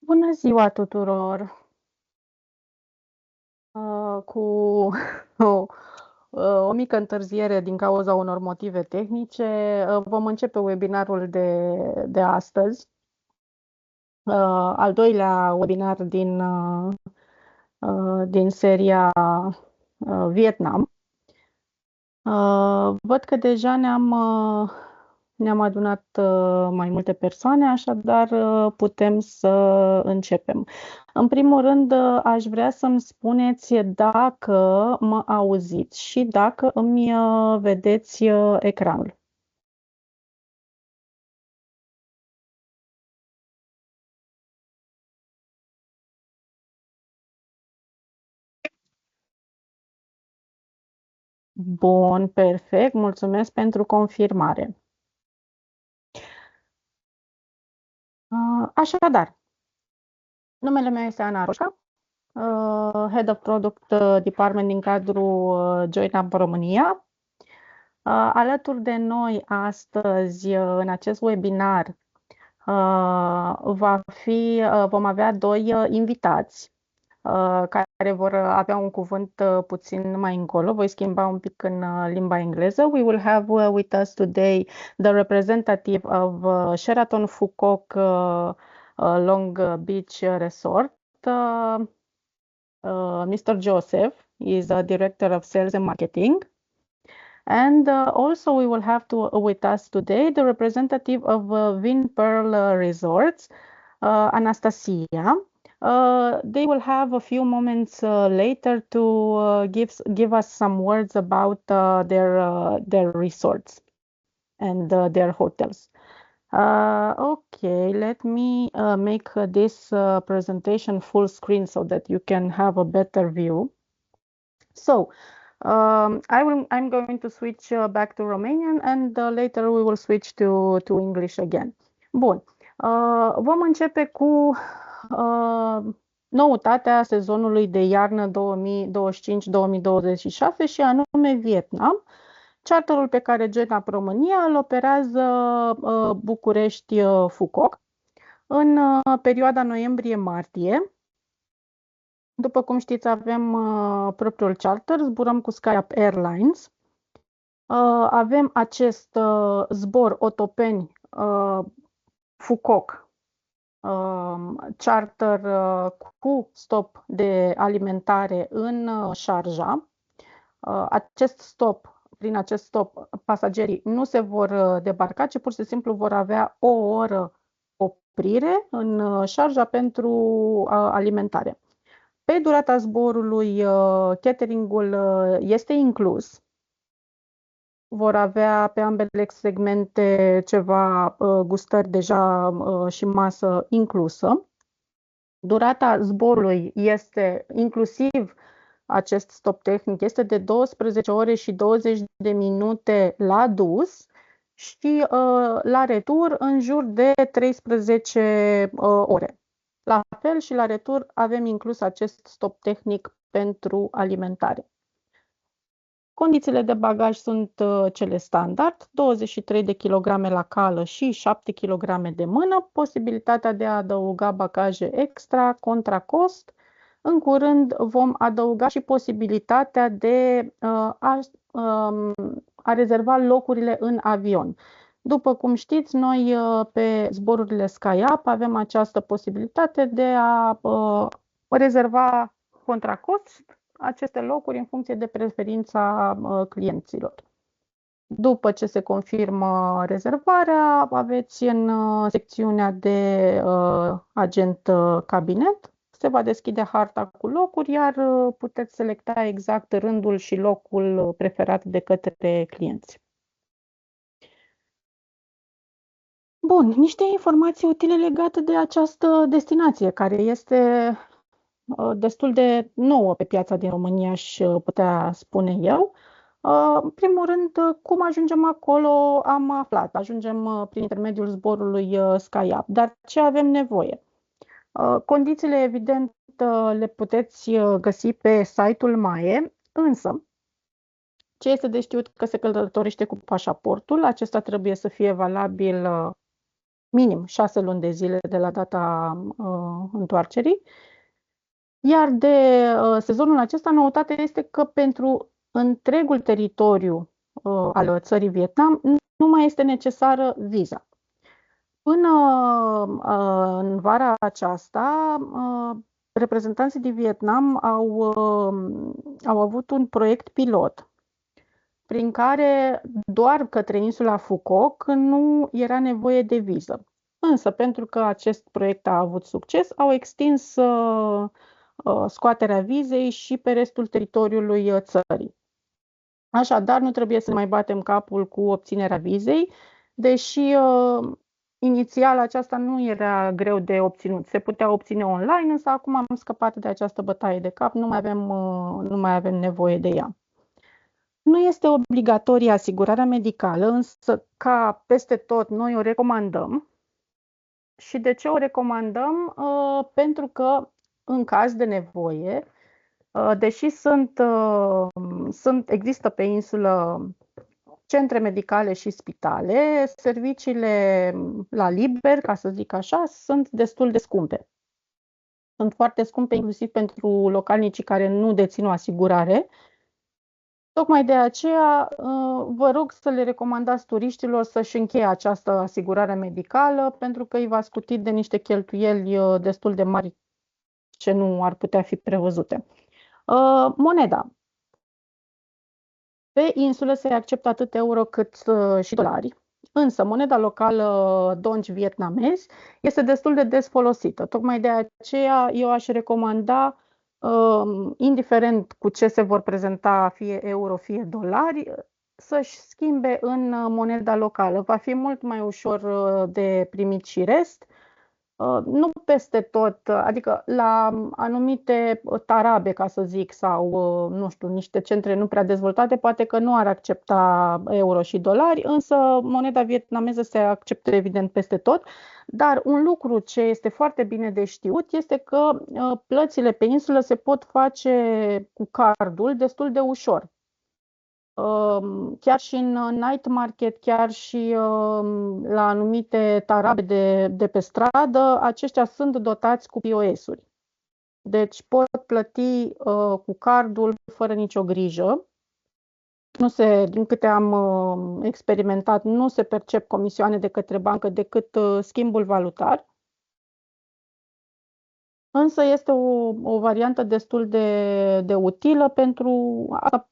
Bună ziua tuturor! Cu o o mică întârziere din cauza unor motive tehnice, vom începe webinarul de astăzi, al doilea webinar din seria Vietnam. Văd că deja ne-am adunat mai multe persoane, așadar putem să începem. În primul rând, aș vrea să-mi spuneți dacă mă auziți și dacă îmi vedeți ecranul. Bun, perfect, mulțumesc pentru confirmare. Așadar, numele meu este Ana Roșca, Head of Product Department din cadrul Join Up România. Alături de noi astăzi, în acest webinar, vom avea doi invitați care vor avea un cuvânt puțin mai încolo. Voi schimba un pic în limba engleză. We will have with us today the representative of Sheraton Quoc Long Beach Resort, Mr. Joseph. He is the Director of Sales and Marketing. And also we will have with us today the representative of Vinpearl Resorts, Anastasia. They will have a few moments later to give us some words about their resorts and their hotels. Okay, let me make this presentation full screen so that you can have a better view. So, I'm going to switch back to Romanian and later we will switch to English again. Bun. Vom începe cu noutatea sezonului de iarnă 2025-2026 și anume Vietnam. Charterul pe care Join Up România îl operează București-Phuoc în perioada noiembrie-martie. După cum știți, avem propriul charter, zburăm cu SkyUp Airlines. Avem acest zbor Otopeni Phuoc charter cu stop de alimentare în Sharjah. Prin acest stop, pasagerii nu se vor debarca, ci pur și simplu vor avea o oră oprire în Sharjah pentru alimentare. Pe durata zborului, cateringul este inclus. Vor avea pe ambele segmente ceva gustări deja și masă inclusă. Durata zborului este, inclusiv acest stop tehnic, este de 12 ore și 20 de minute la dus și la retur în jur de 13 ore. La fel și la retur avem inclus acest stop tehnic pentru alimentare. Condițiile de bagaj sunt cele standard, 23 de kg la cală și 7 kg de mână, posibilitatea de a adăuga bagaje extra contra cost. În curând vom adăuga și posibilitatea de a rezerva locurile în avion. După cum știți, noi pe zborurile SkyUp avem această posibilitate de a rezerva contra cost aceste locuri în funcție de preferința clienților. După ce se confirmă rezervarea, aveți în secțiunea de agent cabinet, se va deschide harta cu locuri, iar puteți selecta exact rândul și locul preferat de către clienți. Bun, niște informații utile legate de această destinație, care este destul de nouă pe piața din România, aș putea spune eu. În primul rând, cum ajungem acolo am aflat. Ajungem prin intermediul zborului SkyUp. Dar ce avem nevoie? Condițiile, evident, le puteți găsi pe site-ul MAE, însă ce este de știut că se călătorește cu pașaportul. Acesta trebuie să fie valabil minim 6 luni de zile de la data întoarcerii. Iar de sezonul acesta, noutatea este că pentru întregul teritoriu al țării Vietnam nu mai este necesară viza. Până în vara aceasta, reprezentanții din Vietnam au avut un proiect pilot prin care doar către insula Phuoc nu era nevoie de viză. Însă, pentru că acest proiect a avut succes, au extins scoaterea vizei și pe restul teritoriului țării. Așadar, nu trebuie să mai batem capul cu obținerea vizei, deși inițial aceasta nu era greu de obținut. Se putea obține online, însă acum am scăpat de această bătaie de cap, nu mai avem nevoie de ea. Nu este obligatorie asigurarea medicală, însă ca peste tot noi o recomandăm. Și de ce o recomandăm? Pentru că în caz de nevoie, deși există pe insulă centre medicale și spitale, serviciile la liber, ca să zic așa, sunt destul de scumpe. Sunt foarte scumpe, inclusiv pentru localnicii care nu dețin o asigurare. Tocmai de aceea vă rog să le recomandați turiștilor să-și încheie această asigurare medicală, pentru că îi va scuti de niște cheltuieli destul de mari ce nu ar putea fi prevăzute. Moneda. Pe insulă se acceptă atât euro cât și dolari, însă moneda locală dongi vietnamezi este destul de des folosită. Tocmai de aceea eu aș recomanda, indiferent cu ce se vor prezenta, fie euro, fie dolari, să-și schimbe în moneda locală. Va fi mult mai ușor de primit și rest. Nu peste tot, adică la anumite tarabe, ca să zic, sau, nu știu, niște centre nu prea dezvoltate, poate că nu ar accepta euro și dolari, însă moneda vietnameză se acceptă evident peste tot. Dar un lucru ce este foarte bine de știut este că plățile pe insulă se pot face cu cardul destul de ușor. Chiar și în night market, chiar și la anumite tarabe de pe stradă, aceștia sunt dotați cu POS-uri. Deci pot plăti cu cardul fără nicio grijă. Din câte am experimentat, nu se percep comisioane de către bancă decât schimbul valutar. Însă este o variantă destul de utilă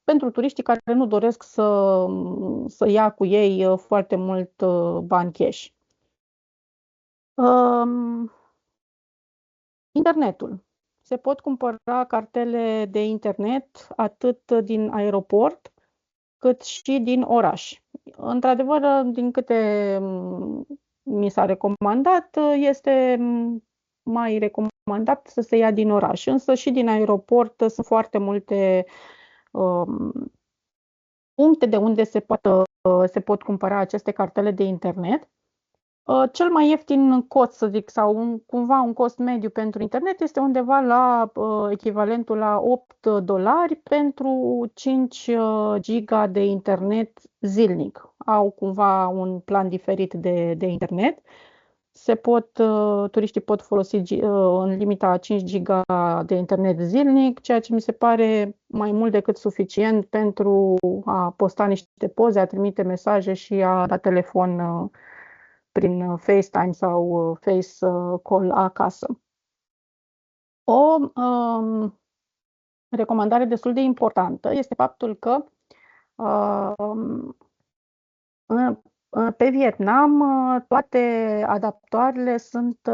pentru turiștii care nu doresc să ia cu ei foarte mult bani cash. Internetul. Se pot cumpăra cartele de internet atât din aeroport cât și din oraș. Într-adevăr, din câte mi s-a recomandat, este mai recomandat să se ia din oraș, însă și din aeroport sunt foarte multe puncte de unde se pot cumpăra aceste cartele de internet. Cel mai ieftin cost, să zic, sau cumva un cost mediu pentru internet este undeva la echivalentul la $8 pentru 5 giga de internet zilnic. Au cumva un plan diferit de internet. Turiștii pot folosi în limita 5 giga de internet zilnic, ceea ce mi se pare mai mult decât suficient pentru a posta niște poze, a trimite mesaje și a da telefon prin FaceTime sau Face Call acasă. O recomandare destul de importantă este faptul că pe Vietnam toate adaptoarele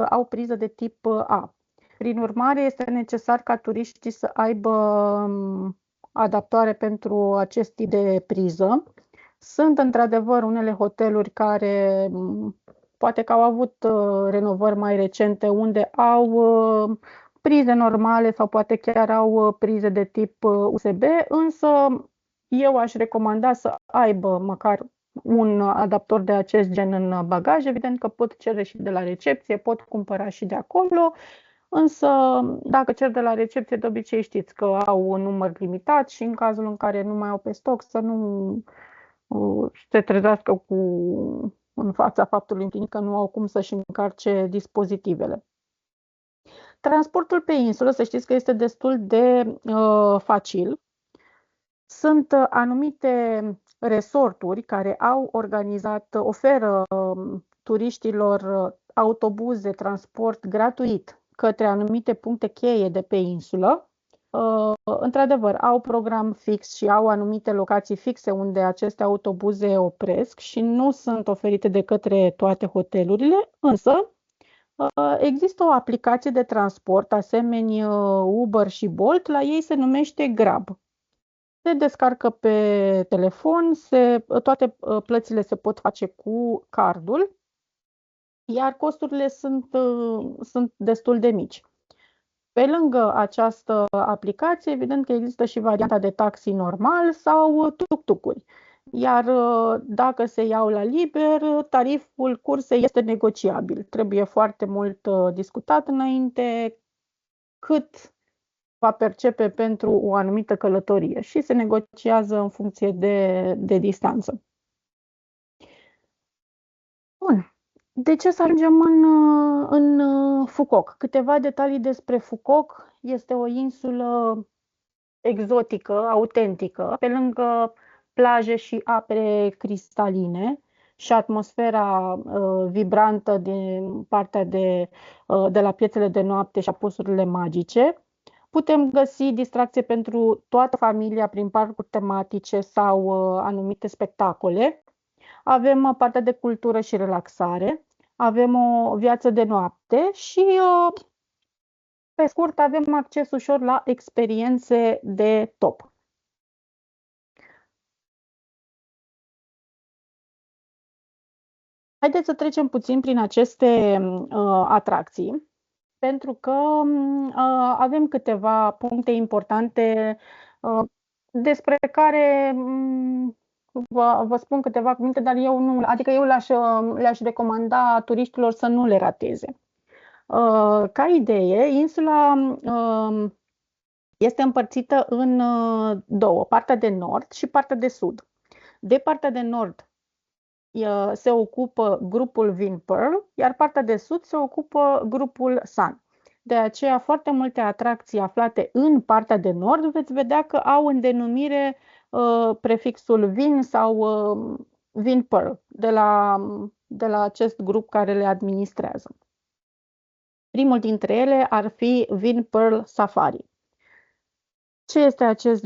au priză de tip A. Prin urmare, este necesar ca turiștii să aibă adaptoare pentru acest tip de priză. Sunt într-adevăr unele hoteluri care poate că au avut renovări mai recente unde au prize normale sau poate chiar au prize de tip USB, însă eu aș recomanda să aibă măcar un adaptor de acest gen în bagaj. Evident că pot cere și de la recepție, pot cumpăra și de acolo, însă dacă cer de la recepție, de obicei știți că au un număr limitat și în cazul în care nu mai au pe stoc să nu se trezească cu în fața faptului împlinit că nu au cum să-și încarce dispozitivele. Transportul pe insulă, să știți că este destul de facil. Sunt anumite resorturi care au organizat, oferă turiștilor autobuze, transport gratuit către anumite puncte cheie de pe insulă. Într-adevăr, au program fix și au anumite locații fixe unde aceste autobuze opresc și nu sunt oferite de către toate hotelurile, însă există o aplicație de transport, asemeni Uber și Bolt, la ei se numește Grab. Se descarcă pe telefon, toate plățile se pot face cu cardul, iar costurile sunt destul de mici. Pe lângă această aplicație, evident că există și varianta de taxi normal sau tuk-tuk-uri. Iar dacă se iau la liber, tariful cursei este negociabil. Trebuie foarte mult discutat înainte cât va percepe pentru o anumită călătorie și se negociază în funcție de distanță. Bun. De ce să ajungem în Quoc? Câteva detalii despre Quoc. Este o insulă exotică, autentică, pe lângă plaje și ape cristaline și atmosfera vibrantă din partea de la piețele de noapte și apusurile magice. Putem găsi distracție pentru toată familia prin parcuri tematice sau anumite spectacole. Avem partea de cultură și relaxare. Avem o viață de noapte și, pe scurt, avem acces ușor la experiențe de top. Haideți să trecem puțin prin aceste atracții, pentru că avem câteva puncte importante despre care vă spun câteva cuvinte, dar eu nu, adică eu le-aș recomanda turiștilor să nu le rateze. Ca idee, insula este împărțită în două, partea de nord și partea de sud. De partea de nord se ocupă grupul Vinpearl, iar partea de sud se ocupă grupul Sun. De aceea, foarte multe atracții aflate în partea de nord veți vedea că au în denumire prefixul Vin sau Vinpearl, de la acest grup care le administrează. Primul dintre ele ar fi Vinpearl Safari. Ce este acest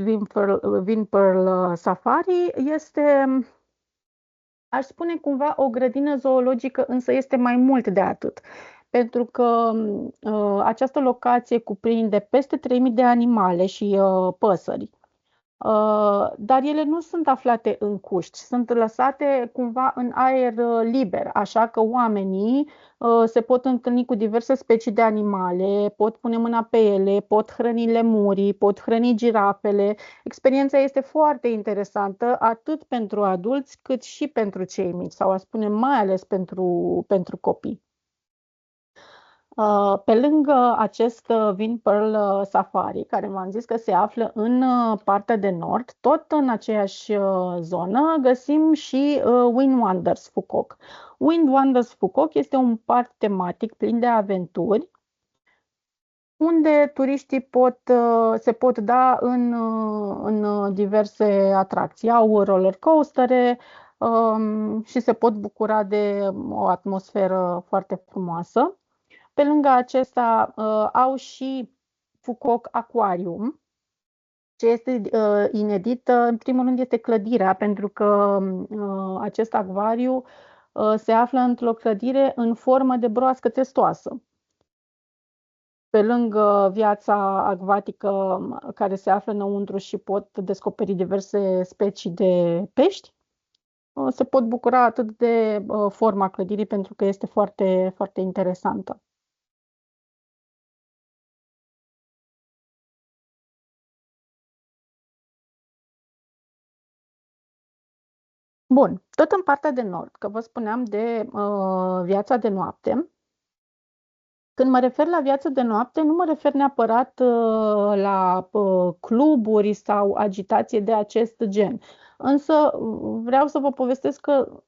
Vinpearl Safari? Este, aș spune cumva, o grădină zoologică, însă este mai mult de atât. Pentru că această locație cuprinde peste 3000 de animale și păsări. Dar ele nu sunt aflate în cuști, sunt lăsate cumva în aer liber, așa că oamenii se pot întâlni cu diverse specii de animale, pot pune mâna pe ele, pot hrăni lemurii, pot hrăni girafele. Experiența este foarte interesantă, atât pentru adulți cât și pentru cei mici, sau a spune mai ales pentru copii. Pe lângă acest Vinpearl Safari, care v-am zis că se află în partea de nord, tot în aceeași zonă găsim și Wind Wonders Quoc. Wind Wonders Quoc este un parc tematic plin de aventuri, unde turiștii se pot da în diverse atracții. Au roller coastere și se pot bucura de o atmosferă foarte frumoasă. Pe lângă acesta au și Quoc Aquarium, ce este inedit. În primul rând este clădirea, pentru că acest acvariu se află într-o clădire în formă de broască testoasă. Pe lângă viața acvatică care se află înăuntru și pot descoperi diverse specii de pești, se pot bucura atât de forma clădirii, pentru că este foarte, foarte interesantă. Bun, tot în partea de nord, că vă spuneam de viața de noapte. Când mă refer la viață de noapte, nu mă refer neapărat la cluburi sau agitație de acest gen. Însă vreau să vă povestesc că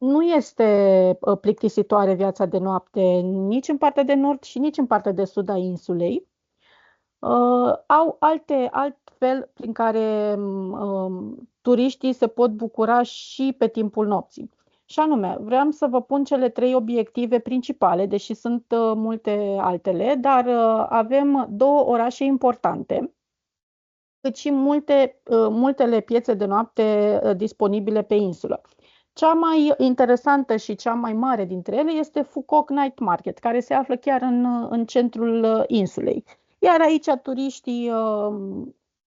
Nu este plictisitoare viața de noapte nici în partea de nord și nici în partea de sud a insulei. Au altfel prin care turiștii se pot bucura și pe timpul nopții. Și anume, vreau să vă pun cele trei obiective principale, deși sunt multe altele, dar avem două orașe importante, cât și multele piețe de noapte disponibile pe insulă. Cea mai interesantă și cea mai mare dintre ele este Quoc Night Market, care se află chiar în centrul insulei. Iar aici turiștii,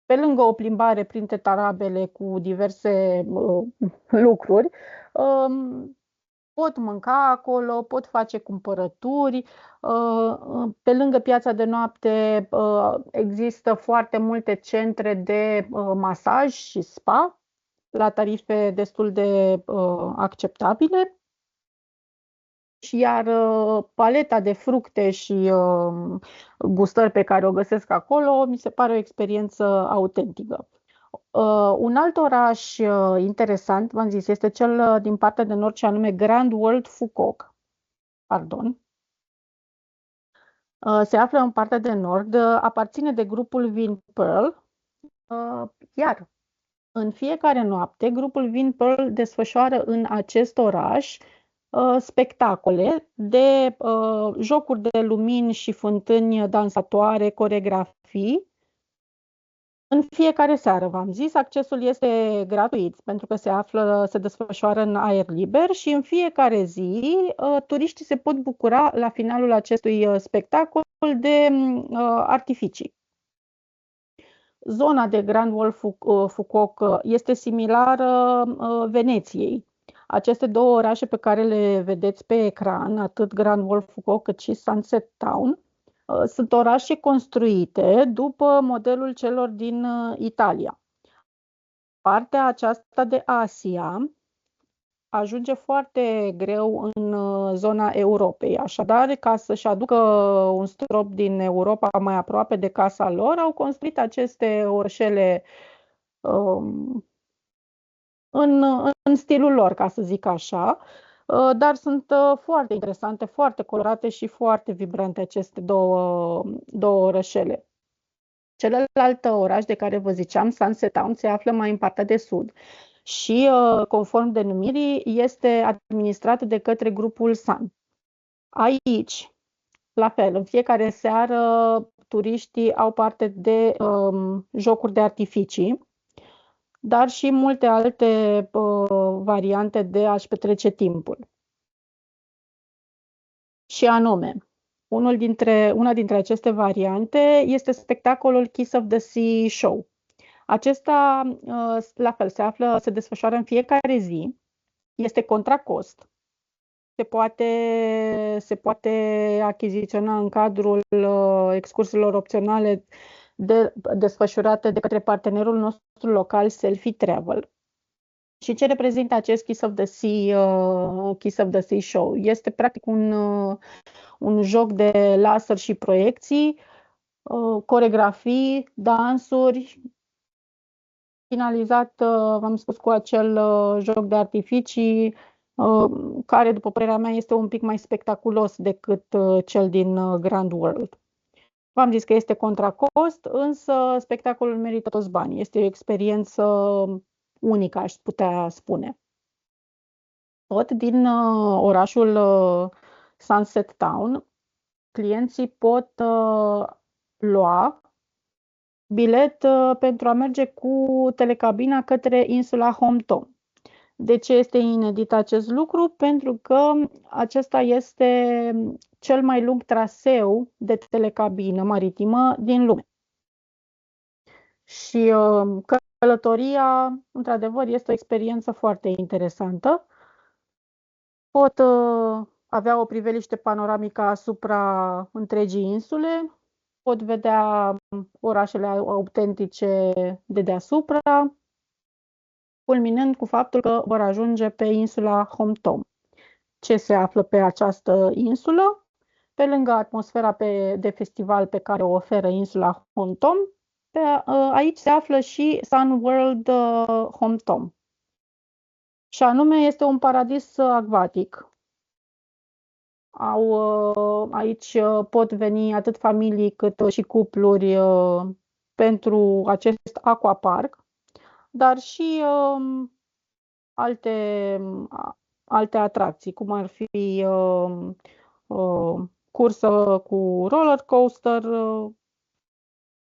pe lângă o plimbare printre tarabele cu diverse lucruri, pot mânca acolo, pot face cumpărături. Pe lângă piața de noapte există foarte multe centre de masaj și spa la tarife destul de acceptabile. Și iar paleta de fructe și gustări pe care o găsesc acolo mi se pare o experiență autentică. Un alt oraș interesant, v-am zis, este cel din partea de nord, și anume Grand World Phuoc. Pardon. Se află în partea de nord, aparține de grupul Vinpearl, iar în fiecare noapte grupul Vinpearl desfășoară în acest oraș spectacole de jocuri de lumini și fântâni dansatoare, coregrafii. În fiecare seară, v-am zis, accesul este gratuit pentru că se desfășoară în aer liber și în fiecare zi turiștii se pot bucura la finalul acestui spectacol de artificii. Zona de Grand Wall Phuoc este similară Veneției. Aceste două orașe pe care le vedeți pe ecran, atât Grand Wall Phuoc cât și Sunset Town, sunt orașe construite după modelul celor din Italia. Partea aceasta de Asia ajunge foarte greu în zona Europei. Așadar, ca să-și aducă un strop din Europa mai aproape de casa lor, au construit aceste orășele în stilul lor, ca să zic așa, dar sunt foarte interesante, foarte colorate și foarte vibrante aceste două orășele. Celălalt oraș de care vă ziceam, Sunset Town, se află mai în partea de sud și, conform denumirii, este administrat de către grupul Sun. Aici, la fel, în fiecare seară, turiștii au parte de jocuri de artificii, dar și multe alte variante de a-și petrece timpul. Și anume, una dintre aceste variante este spectacolul Kiss of the Sea Show. Acesta, la fel, se desfășoară în fiecare zi, este contra cost, se poate achiziționa în cadrul excursiilor opționale desfășurate de către partenerul nostru local, Selfie Travel. Și ce reprezintă acest Kiss of the Sea Show? Este practic un joc de laser și proiecții, coregrafii, dansuri, finalizat, v-am spus, cu acel joc de artificii, care, după părerea mea, este un pic mai spectaculos decât cel din Grand World. V-am zis că este contra cost, însă spectacolul merită toți banii. Este o experiență unică, aș putea spune. Tot din orașul Sunset Town, clienții pot lua bilet pentru a merge cu telecabina către insula Tom. De ce este inedit acest lucru? Pentru că acesta este cel mai lung traseu de telecabină maritimă din lume. Și călătoria, într-adevăr, este o experiență foarte interesantă. Pot avea o priveliște panoramică asupra întregii insule, pot vedea orașele autentice de deasupra, culminând cu faptul că vor ajunge pe insula Tom. Ce se află pe această insulă? Pe lângă atmosfera de festival pe care o oferă insula Tom, aici se află și Sun World Tom. Și anume este un paradis acvatic. Aici pot veni atât familii cât și cupluri pentru acest aquapark, dar și alte, alte atracții, cum ar fi cursă cu roller coaster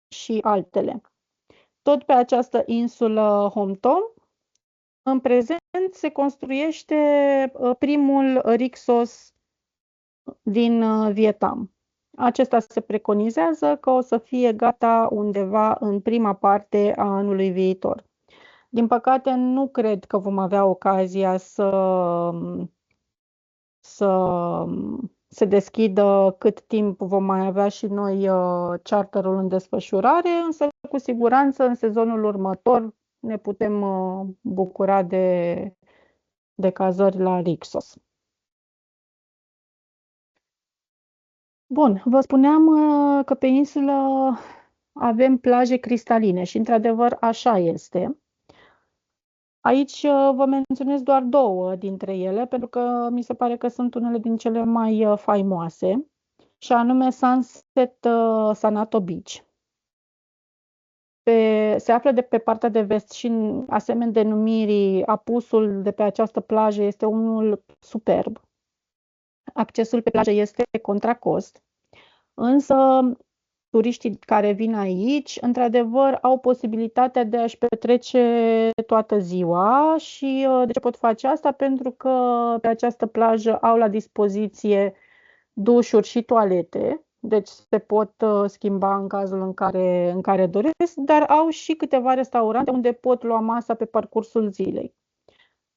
și altele. Tot pe această insulă Homtom, în prezent se construiește primul Rixos din Vietnam. Acesta se preconizează că o să fie gata undeva în prima parte a anului viitor. Din păcate, nu cred că vom avea ocazia să se deschidă cât timp vom mai avea și noi charterul în desfășurare, însă cu siguranță în sezonul următor ne putem bucura de cazări la Rixos. Bun, vă spuneam că pe insulă avem plaje cristaline și într-adevăr așa este. Aici vă menționez doar două dintre ele, pentru că mi se pare că sunt unele din cele mai faimoase, și anume Sunset Sanato Beach. Se află de pe partea de vest și, în asemenea denumirii, apusul de pe această plajă este unul superb. Accesul pe plajă este contra cost, însă turiștii care vin aici, într-adevăr, au posibilitatea de a-și petrece toată ziua. Și de ce pot face asta? Pentru că pe această plajă au la dispoziție dușuri și toalete, deci se pot schimba în cazul în care doresc, dar au și câteva restaurante unde pot lua masa pe parcursul zilei.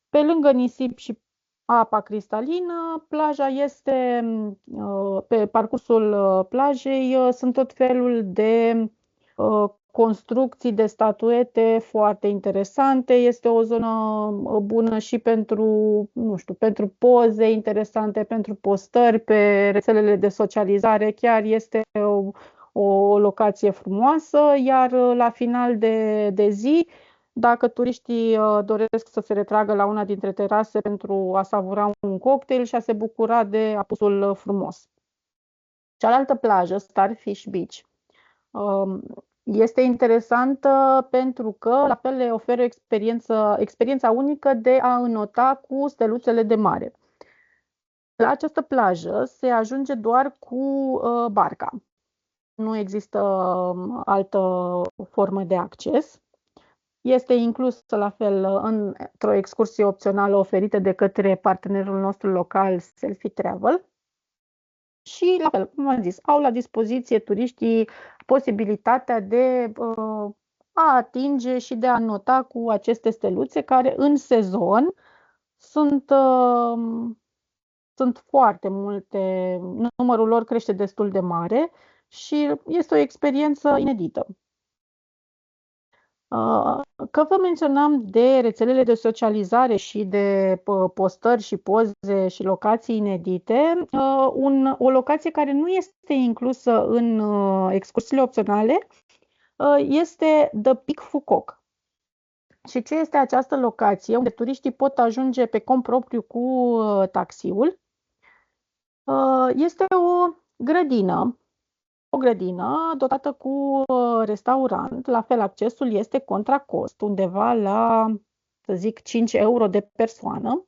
Pe lângă nisip și apa cristalină, plaja este, pe parcursul plajei sunt tot felul de construcții de statuete foarte interesante. Este o zonă bună și pentru, nu știu, pentru poze interesante, pentru postări pe rețelele de socializare. Chiar este o locație frumoasă, iar la final de zi, dacă turiștii doresc să se retragă la una dintre terase pentru a savura un cocktail și a se bucura de apusul frumos. Cealaltă plajă, Starfish Beach, este interesantă pentru că la fel le oferă experiența unică de a înota cu steluțele de mare. La această plajă se ajunge doar cu barca. Nu există altă formă de acces. Este inclusă la fel într-o excursie opțională oferită de către partenerul nostru local, Selfie Travel. Și, la fel, cum am zis, au la dispoziție turiștii posibilitatea de a atinge și de a nota cu aceste steluțe, care în sezon sunt foarte multe, numărul lor crește destul de mare și este o experiență inedită. Că vă menționam de rețelele de socializare și de postări și poze și locații inedite, o locație care nu este inclusă în excursiile opționale este The Peak Quoc. Și ce este această locație unde turiștii pot ajunge pe cont propriu cu taxiul? Este o grădină dotată cu restaurant. La fel, accesul este contra cost, undeva la, să zic, 5 euro de persoană.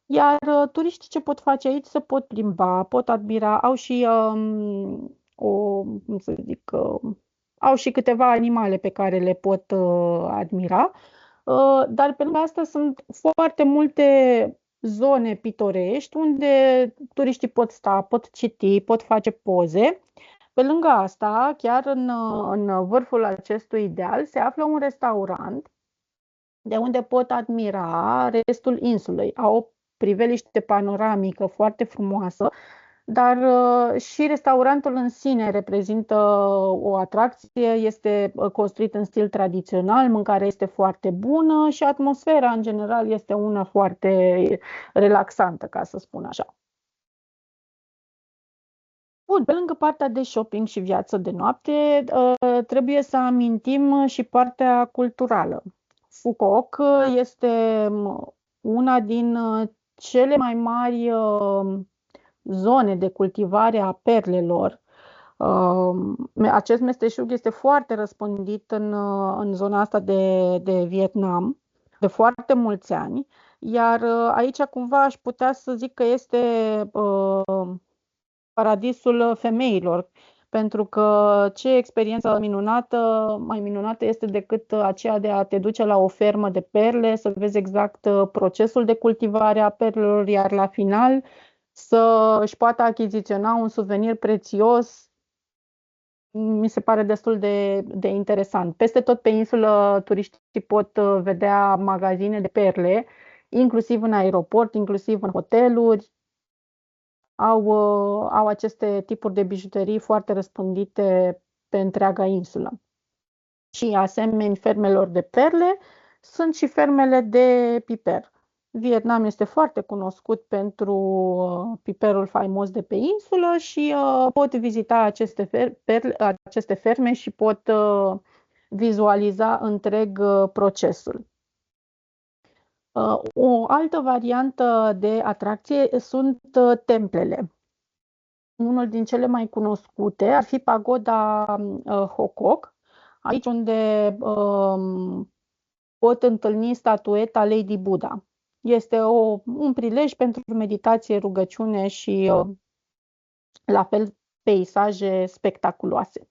Iar turiștii ce pot face aici? Se pot plimba, pot admira, au și au și câteva animale pe care le pot admira. Dar pe lângă asta sunt foarte multe zone pitorești unde turiștii pot sta, pot citi, pot face poze. Pe lângă asta, chiar în vârful acestui deal, se află un restaurant de unde pot admira restul insulei. Au o priveliște panoramică foarte frumoasă, dar și restaurantul în sine reprezintă o atracție, este construit în stil tradițional, mâncarea este foarte bună și atmosfera în general este una foarte relaxantă, ca să spun așa. Bun, pe lângă partea de shopping și viață de noapte, trebuie să amintim și partea culturală. Quoc este una din cele mai mari zone de cultivare a perlelor. Acest meșteșug este foarte răspândit în zona asta de Vietnam de foarte mulți ani, iar aici cumva aș putea să zic că este paradisul femeilor, pentru că ce experiență minunată, mai minunată este decât aceea de a te duce la o fermă de perle, să vezi exact procesul de cultivare a perlelor, iar la final să își poată achiziționa un suvenir prețios. Mi se pare destul de interesant. Peste tot pe insulă turiștii pot vedea magazine de perle, inclusiv în aeroport, inclusiv în hoteluri. Au aceste tipuri de bijuterii foarte răspândite pe întreaga insulă. Și asemenea fermelor de perle, sunt și fermele de piper. Vietnam este foarte cunoscut pentru piperul faimos de pe insulă și pot vizita aceste ferme și pot vizualiza întreg procesul. O altă variantă de atracție sunt templele. Unul din cele mai cunoscute ar fi pagoda Quoc, aici unde pot întâlni statueta Lady Buddha. Este un prilej pentru meditație, rugăciune și la fel peisaje spectaculoase.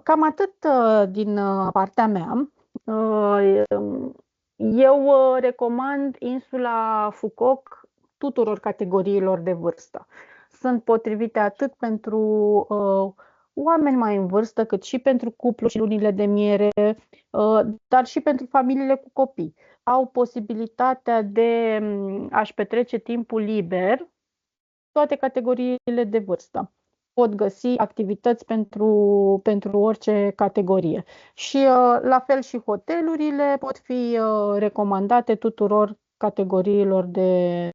Cam atât din partea mea. Eu recomand insula Quoc tuturor categoriilor de vârstă. Sunt potrivite atât pentru oameni mai în vârstă, cât și pentru cupluri și lunile de miere, dar și pentru familiile cu copii. Au posibilitatea de a-și petrece timpul liber, toate categoriile de vârstă. Pot găsi activități pentru orice categorie. Și la fel și hotelurile pot fi recomandate tuturor categoriilor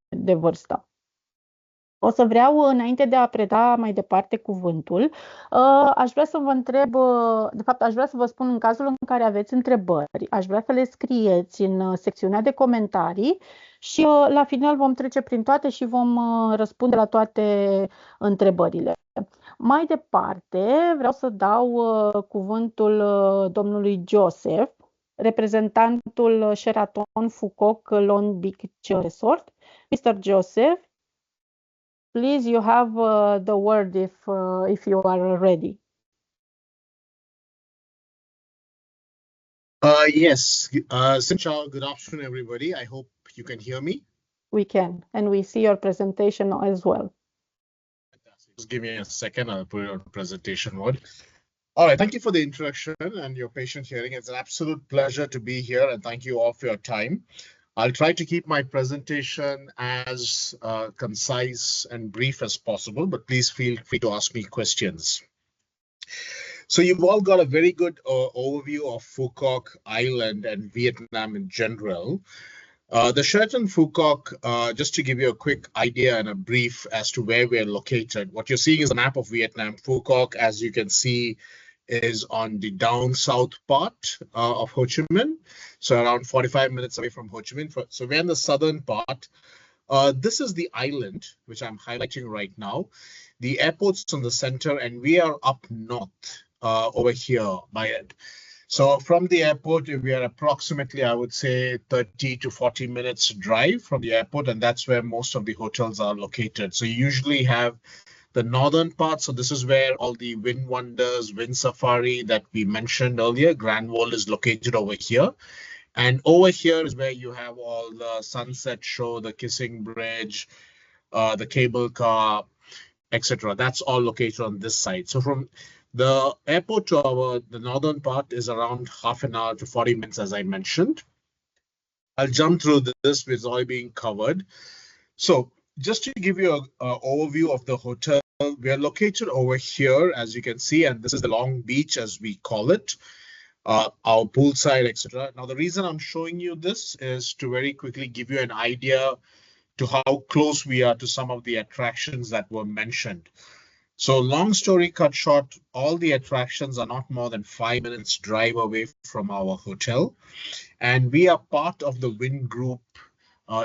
de vârstă. O să vreau, înainte de a preda mai departe cuvântul, aș vrea să vă întreb, de fapt aș vrea să vă spun în cazul în care aveți întrebări, aș vrea să le scrieți în secțiunea de comentarii și la final vom trece prin toate și vom răspunde la toate întrebările. Mai departe, vreau să dau cuvântul domnului Joseph, reprezentantul Sheraton Quoc Long Beach Resort. Mr. Joseph, please, you have the word if you are ready. Yes. Sinchal, good afternoon, everybody. I hope you can hear me. We can, and we see your presentation as well. Just give me a second. I'll put it on presentation mode. All right. Thank you for the introduction and your patient hearing. It's an absolute pleasure to be here, and thank you all for your time. I'll try to keep my presentation as concise and brief as possible, but please feel free to ask me questions. So you've all got a very good overview of Quoc Island and Vietnam in general. The Sheraton Quoc, just to give you a quick idea and a brief as to where we're located, what you're seeing is a map of Vietnam. Quoc, as you can see, is on the down south part of Ho Chi Minh, so around 45 minutes away from Ho Chi Minh. So we're in the southern part. This is the island, which I'm highlighting right now. The airport's in the center, and we are up north over here by it. So from the airport, we are approximately, I would say, 30 to 40 minutes drive from the airport, and that's where most of the hotels are located. So you usually have the northern part. So this is where all the Wind Wonders, Wind Safari that we mentioned earlier, Grand World is located over here. And over here is where you have all the sunset show, the Kissing Bridge, the cable car, etc. That's all located on this side. So from the airport to the northern part is around half an hour to 40 minutes, as I mentioned. I'll jump through this with all being covered. So just to give you an overview of the hotel, we are located over here, as you can see, and this is the Long Beach, as we call it, our poolside, etc. Now, the reason I'm showing you this is to very quickly give you an idea to how close we are to some of the attractions that were mentioned. So long story cut short, all the attractions are not more than 5 minutes drive away from our hotel. And we are part of the Win Group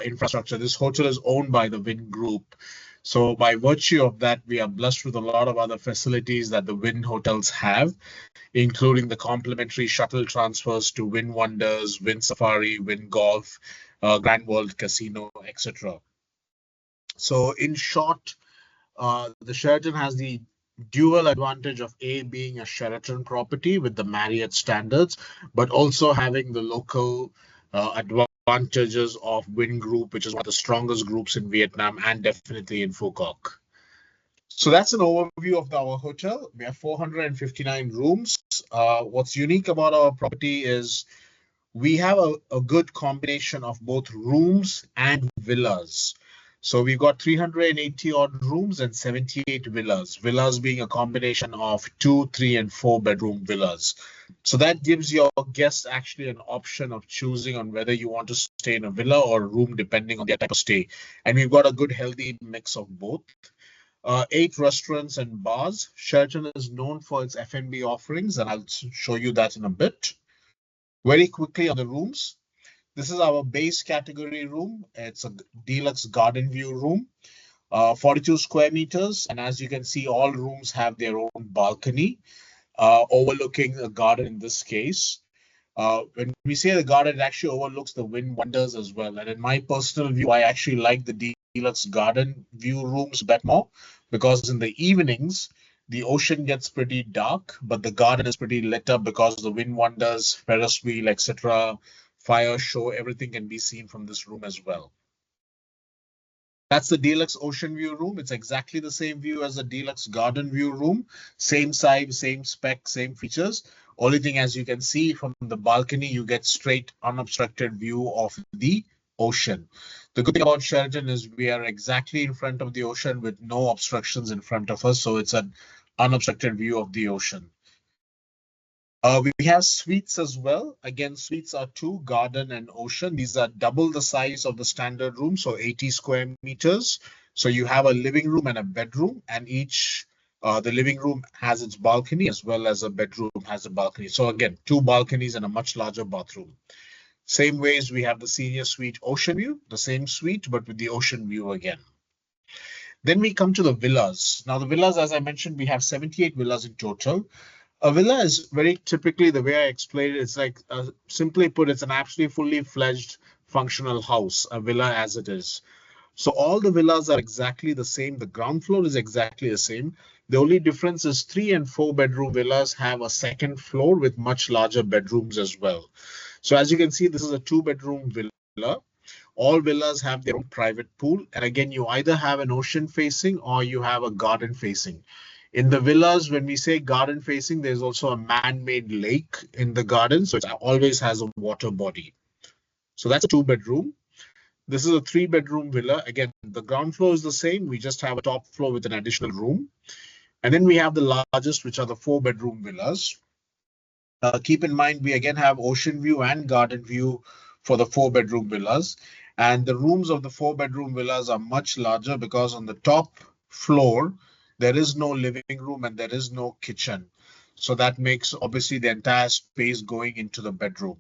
infrastructure. This hotel is owned by the Win Group. So by virtue of that, we are blessed with a lot of other facilities that the Win hotels have, including the complimentary shuttle transfers to Win Wonders, Win Safari, Win Golf, Grand World Casino, etc. So in short, the Sheraton has the dual advantage of A, being a Sheraton property with the Marriott standards, but also having the local advantages of Win Group, which is one of the strongest groups in Vietnam and definitely in Quoc. So that's an overview of our hotel. We have 459 rooms. What's unique about our property is we have a good combination of both rooms and villas. So we've got 380 odd rooms and 78 villas. Villas being a combination of 2, 3, and 4 bedroom villas. So that gives your guests actually an option of choosing on whether you want to stay in a villa or a room, depending on their type of stay. And we've got a good healthy mix of both. 8 restaurants and bars. Sheraton is known for its F&B offerings, and I'll show you that in a bit. Very quickly on the rooms. This is our base category room. It's a deluxe garden view room, 42 square meters. And as you can see, all rooms have their own balcony, overlooking a garden in this case. When we say the garden, it actually overlooks the Win Wonders as well. And in my personal view, I actually like the deluxe garden view rooms a bit more, because in the evenings, the ocean gets pretty dark, but the garden is pretty lit up because of the Win Wonders, Ferris wheel, etc., fire show, everything can be seen from this room as well. That's the deluxe ocean view room. It's exactly the same view as the deluxe garden view room. Same size, same spec, same features. Only thing, as you can see from the balcony, you get straight unobstructed view of the ocean. The good thing about Sheraton is we are exactly in front of the ocean with no obstructions in front of us. So it's an unobstructed view of the ocean. We have suites as well. Again, suites are 2, garden and ocean. These are double the size of the standard room, so 80 square meters. So you have a living room and a bedroom, and each the living room has its balcony as well as a bedroom has a balcony. So again, 2 balconies and a much larger bathroom. Same ways we have the senior suite ocean view, the same suite, but with the ocean view again. Then we come to the villas. Now the villas, as I mentioned, we have 78 villas in total. A villa is very typically, the way I explain it, it's like, simply put, it's an absolutely fully fledged functional house, a villa as it is. So all the villas are exactly the same. The ground floor is exactly the same. The only difference is 3 and 4 bedroom villas have a second floor with much larger bedrooms as well. So as you can see, this is a 2-bedroom villa. All villas have their own private pool. And again, you either have an ocean facing or you have a garden facing. In the villas, when we say garden facing, there's also a man-made lake in the garden. So it always has a water body. So that's a 2-bedroom. This is a 3-bedroom villa. Again, the ground floor is the same. We just have a top floor with an additional room. And then we have the largest, which are the 4-bedroom villas. Keep in mind, we again have ocean view and garden view for the 4-bedroom villas. And the rooms of the 4-bedroom villas are much larger because on the top floor, there is no living room and there is no kitchen. So that makes obviously the entire space going into the bedroom.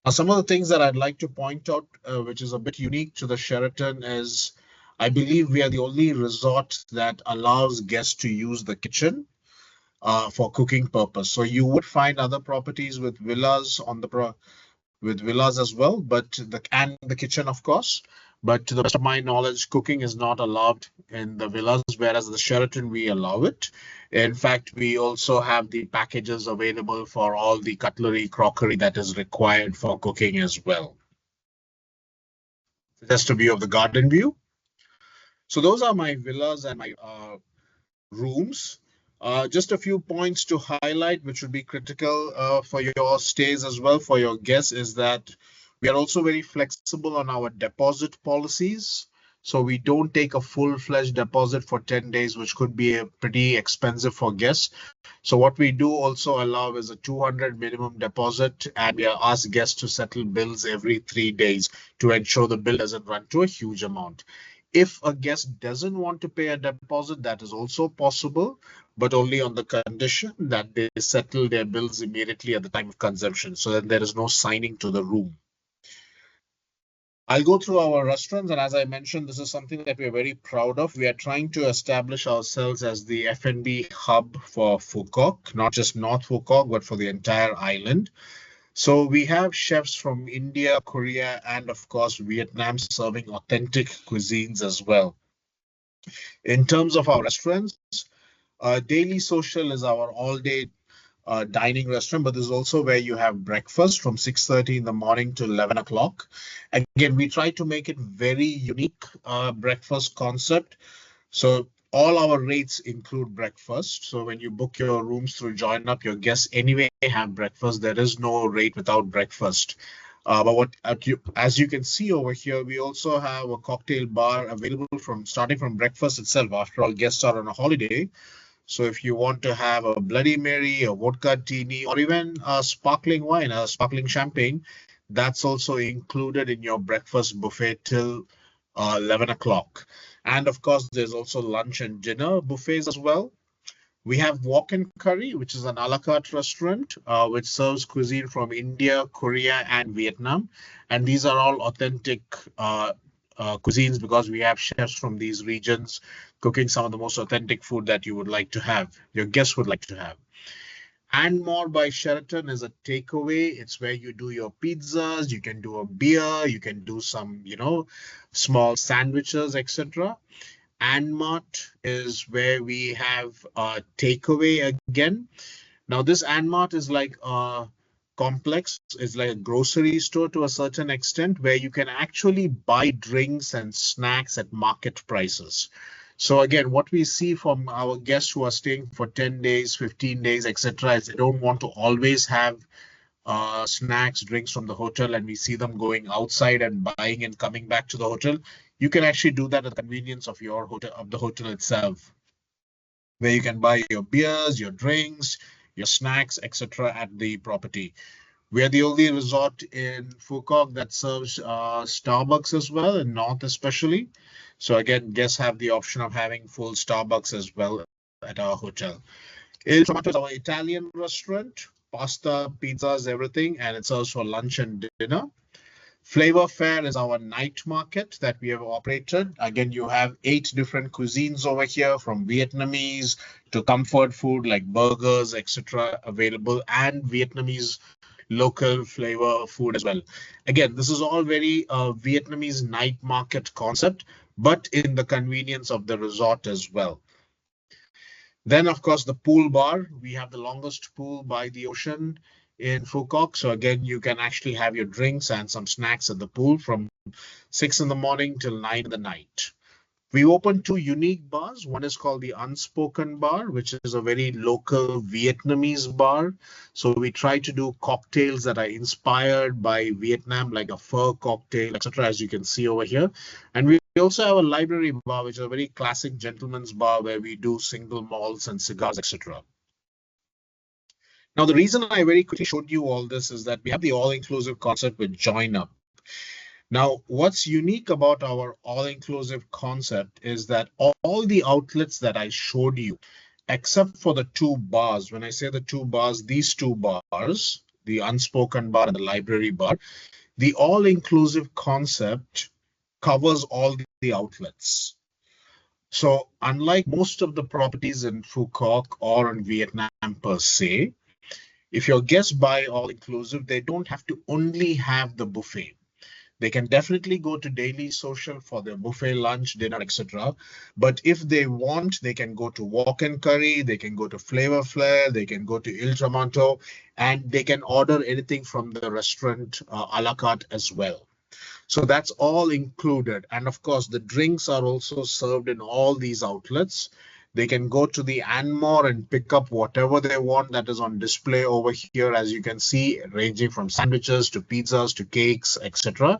Now, some of the things that I'd like to point out, which is a bit unique to the Sheraton, is I believe we are the only resort that allows guests to use the kitchen for cooking purpose. So you would find other properties with villas on the with villas as well, but the kitchen, of course. But to the best of my knowledge, cooking is not allowed in the villas, whereas the Sheraton, we allow it. In fact, we also have the packages available for all the cutlery, crockery that is required for cooking as well. Just a view of the garden view. So those are my villas and my rooms. Just a few points to highlight, which would be critical for your stays as well, for your guests, is that we are also very flexible on our deposit policies. So we don't take a full-fledged deposit for 10 days, which could be pretty expensive for guests. So what we do also allow is a 200 minimum deposit, and we ask guests to settle bills every 3 days to ensure the bill doesn't run to a huge amount. If a guest doesn't want to pay a deposit, that is also possible, but only on the condition that they settle their bills immediately at the time of consumption, so that there is no signing to the room. I'll go through our restaurants, and as I mentioned, this is something that we are very proud of. We are trying to establish ourselves as the F&B hub for Quoc, not just North Quoc, but for the entire island. So we have chefs from India, Korea, and of course Vietnam serving authentic cuisines as well. In terms of our restaurants, Daily Social is our all-day dining restaurant, but this is also where you have breakfast from 6:30 in the morning to 11 o'clock. Again, we try to make it very unique breakfast concept. So all our rates include breakfast. So when you book your rooms through Join Up, your guests anyway have breakfast. There is no rate without breakfast. But as you can see over here, we also have a cocktail bar available from starting from breakfast itself. After all, guests are on a holiday. So if you want to have a Bloody Mary, a vodka tini, or even a sparkling wine, a sparkling champagne, that's also included in your breakfast buffet till 11 o'clock. And of course, there's also lunch and dinner buffets as well. We have Walk and Curry, which is an a la carte restaurant, which serves cuisine from India, Korea, and Vietnam. And these are all authentic cuisines because we have chefs from these regions cooking some of the most authentic food that you would like to have, your guests would like to have. And More by Sheraton is a takeaway. It's where you do your pizzas, you can do a beer, you can do some, small sandwiches, etc. And Mart is where we have a takeaway again. Now, this Mart is like a complex, it's like a grocery store to a certain extent where you can actually buy drinks and snacks at market prices. So again, what we see from our guests who are staying for 10 days, 15 days, etc., is they don't want to always have snacks, drinks from the hotel, and we see them going outside and buying and coming back to the hotel. You can actually do that at the convenience of your hotel, of the hotel itself, where you can buy your beers, your drinks, your snacks, etc. at the property. We are the only resort in Quoc that serves Starbucks as well, in North especially. So again, guests have the option of having full Starbucks as well at our hotel. Il Tomato is our Italian restaurant, pasta, pizzas, everything, and it serves for lunch and dinner. Flavor Fair is our night market that we have operated. Again, you have 8 different cuisines over here, from Vietnamese to comfort food like burgers, etc., available, and Vietnamese local flavor food as well. Again, this is all very Vietnamese night market concept, but in the convenience of the resort as well. Then, of course, the pool bar. We have the longest pool by the ocean in Quoc. So again, you can actually have your drinks and some snacks at the pool from 6 in the morning till 9 in the night. We opened 2 unique bars. One is called the Unspoken Bar, which is a very local Vietnamese bar. So we try to do cocktails that are inspired by Vietnam, like a pho cocktail, etc., as you can see over here. And we also have a library bar, which is a very classic gentleman's bar where we do single malts and cigars, etc. Now, the reason I very quickly showed you all this is that we have the all-inclusive concept with Join Up. Now, what's unique about our all-inclusive concept is that all the outlets that I showed you, except for the 2 bars, when I say the 2 bars, these 2 bars, the Unspoken Bar and the Library Bar, the all-inclusive concept covers all the outlets. So unlike most of the properties in Quoc or in Vietnam per se, if your guests buy all-inclusive, they don't have to only have the buffet. They can definitely go to Daily Social for their buffet lunch, dinner, etc. But if they want, they can go to Walk and Curry, they can go to Flavor Flair, they can go to Il Tomato, and they can order anything from the restaurant a la carte as well. So that's all included. And of course, the drinks are also served in all these outlets. They can go to the More and pick up whatever they want that is on display over here, as you can see, ranging from sandwiches to pizzas to cakes, etc.,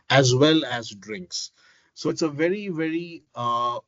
as well as drinks. So it's a very, very, I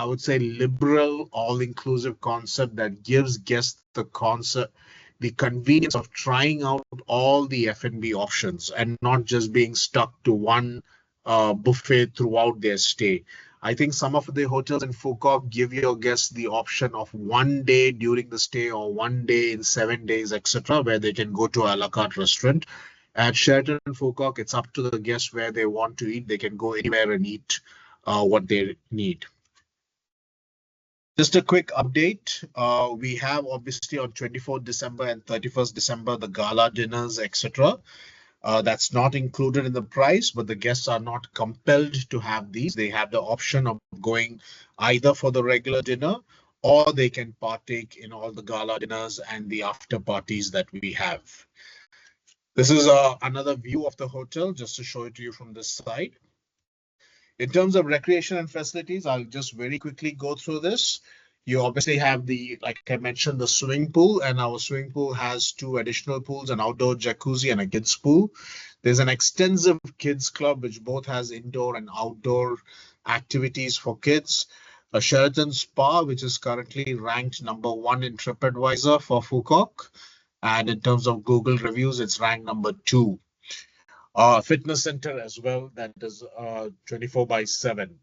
would say, liberal, all-inclusive concept that gives guests the convenience of trying out all the F&B options and not just being stuck to one buffet throughout their stay. I think some of the hotels in Quoc give your guests the option of 1 day during the stay or 1 day in 7 days, etc., where they can go to a la carte restaurant. At Sheraton and Quoc, it's up to the guests where they want to eat. They can go anywhere and eat what they need. Just a quick update. We have obviously on 24th December and 31st December the gala dinners, etc. That's not included in the price, but the guests are not compelled to have these. They have the option of going either for the regular dinner or they can partake in all the gala dinners and the after parties that we have. This is another view of the hotel, just to show it to you from this side. In terms of recreation and facilities, I'll just very quickly go through this. You obviously have like I mentioned, the swimming pool, and our swimming pool has 2 additional pools, an outdoor jacuzzi and a kids pool. There's an extensive kids club, which both has indoor and outdoor activities for kids. A Sheraton spa, which is currently ranked #1 in TripAdvisor for Quoc. And in terms of Google reviews, it's ranked #2. Fitness center as well, that is 24/7.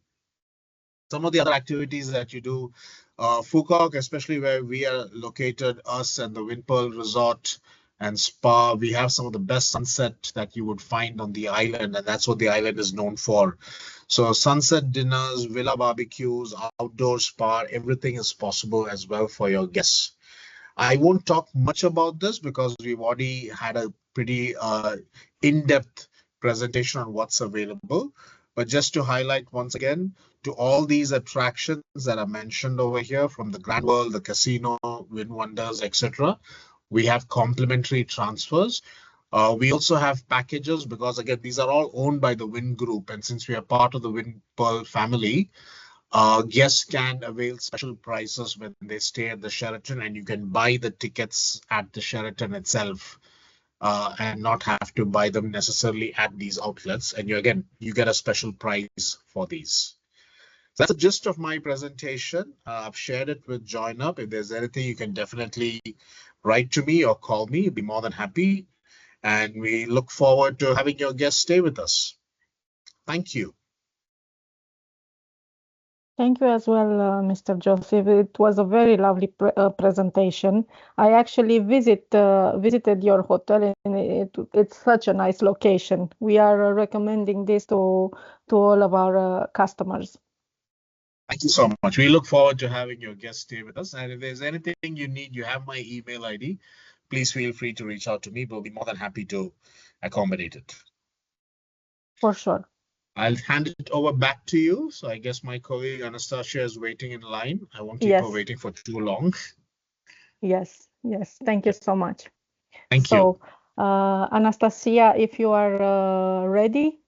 Some of the other activities that you do, Quoc, especially where we are located, us and the Vinpearl Resort and Spa, we have some of the best sunset that you would find on the island, and that's what the island is known for. So sunset dinners, villa barbecues, outdoor spa, everything is possible as well for your guests. I won't talk much about this because we've already had a pretty in-depth presentation on what's available. But just to highlight once again, to all these attractions that are mentioned over here, from the Grand World, the casino, Wind Wonders, etc., we have complimentary transfers. We also have packages because, again, these are all owned by the Wind Group. And since we are part of the Vinpearl family, guests can avail special prices when they stay at the Sheraton, and you can buy the tickets at the Sheraton itself and not have to buy them necessarily at these outlets. And you get a special price for these. So that's the gist of my presentation. I've shared it with JoinUp. If there's anything, you can definitely write to me or call me. I'd be more than happy. And we look forward to having your guests stay with us. Thank you. Thank you as well, Mr. Joseph. It was a very lovely presentation. I actually visited your hotel, and it's such a nice location. We are recommending this to all of our customers. Thank you so much. We look forward to having your guests stay with us. And if there's anything you need, you have my email ID. Please feel free to reach out to me. We'll be more than happy to accommodate it. For sure. I'll hand it over back to you. So I guess my colleague Anastasia is waiting in line. I won't keep her waiting for too long. Yes. Thank you so much. Thank you. Anastasia, if you are ready.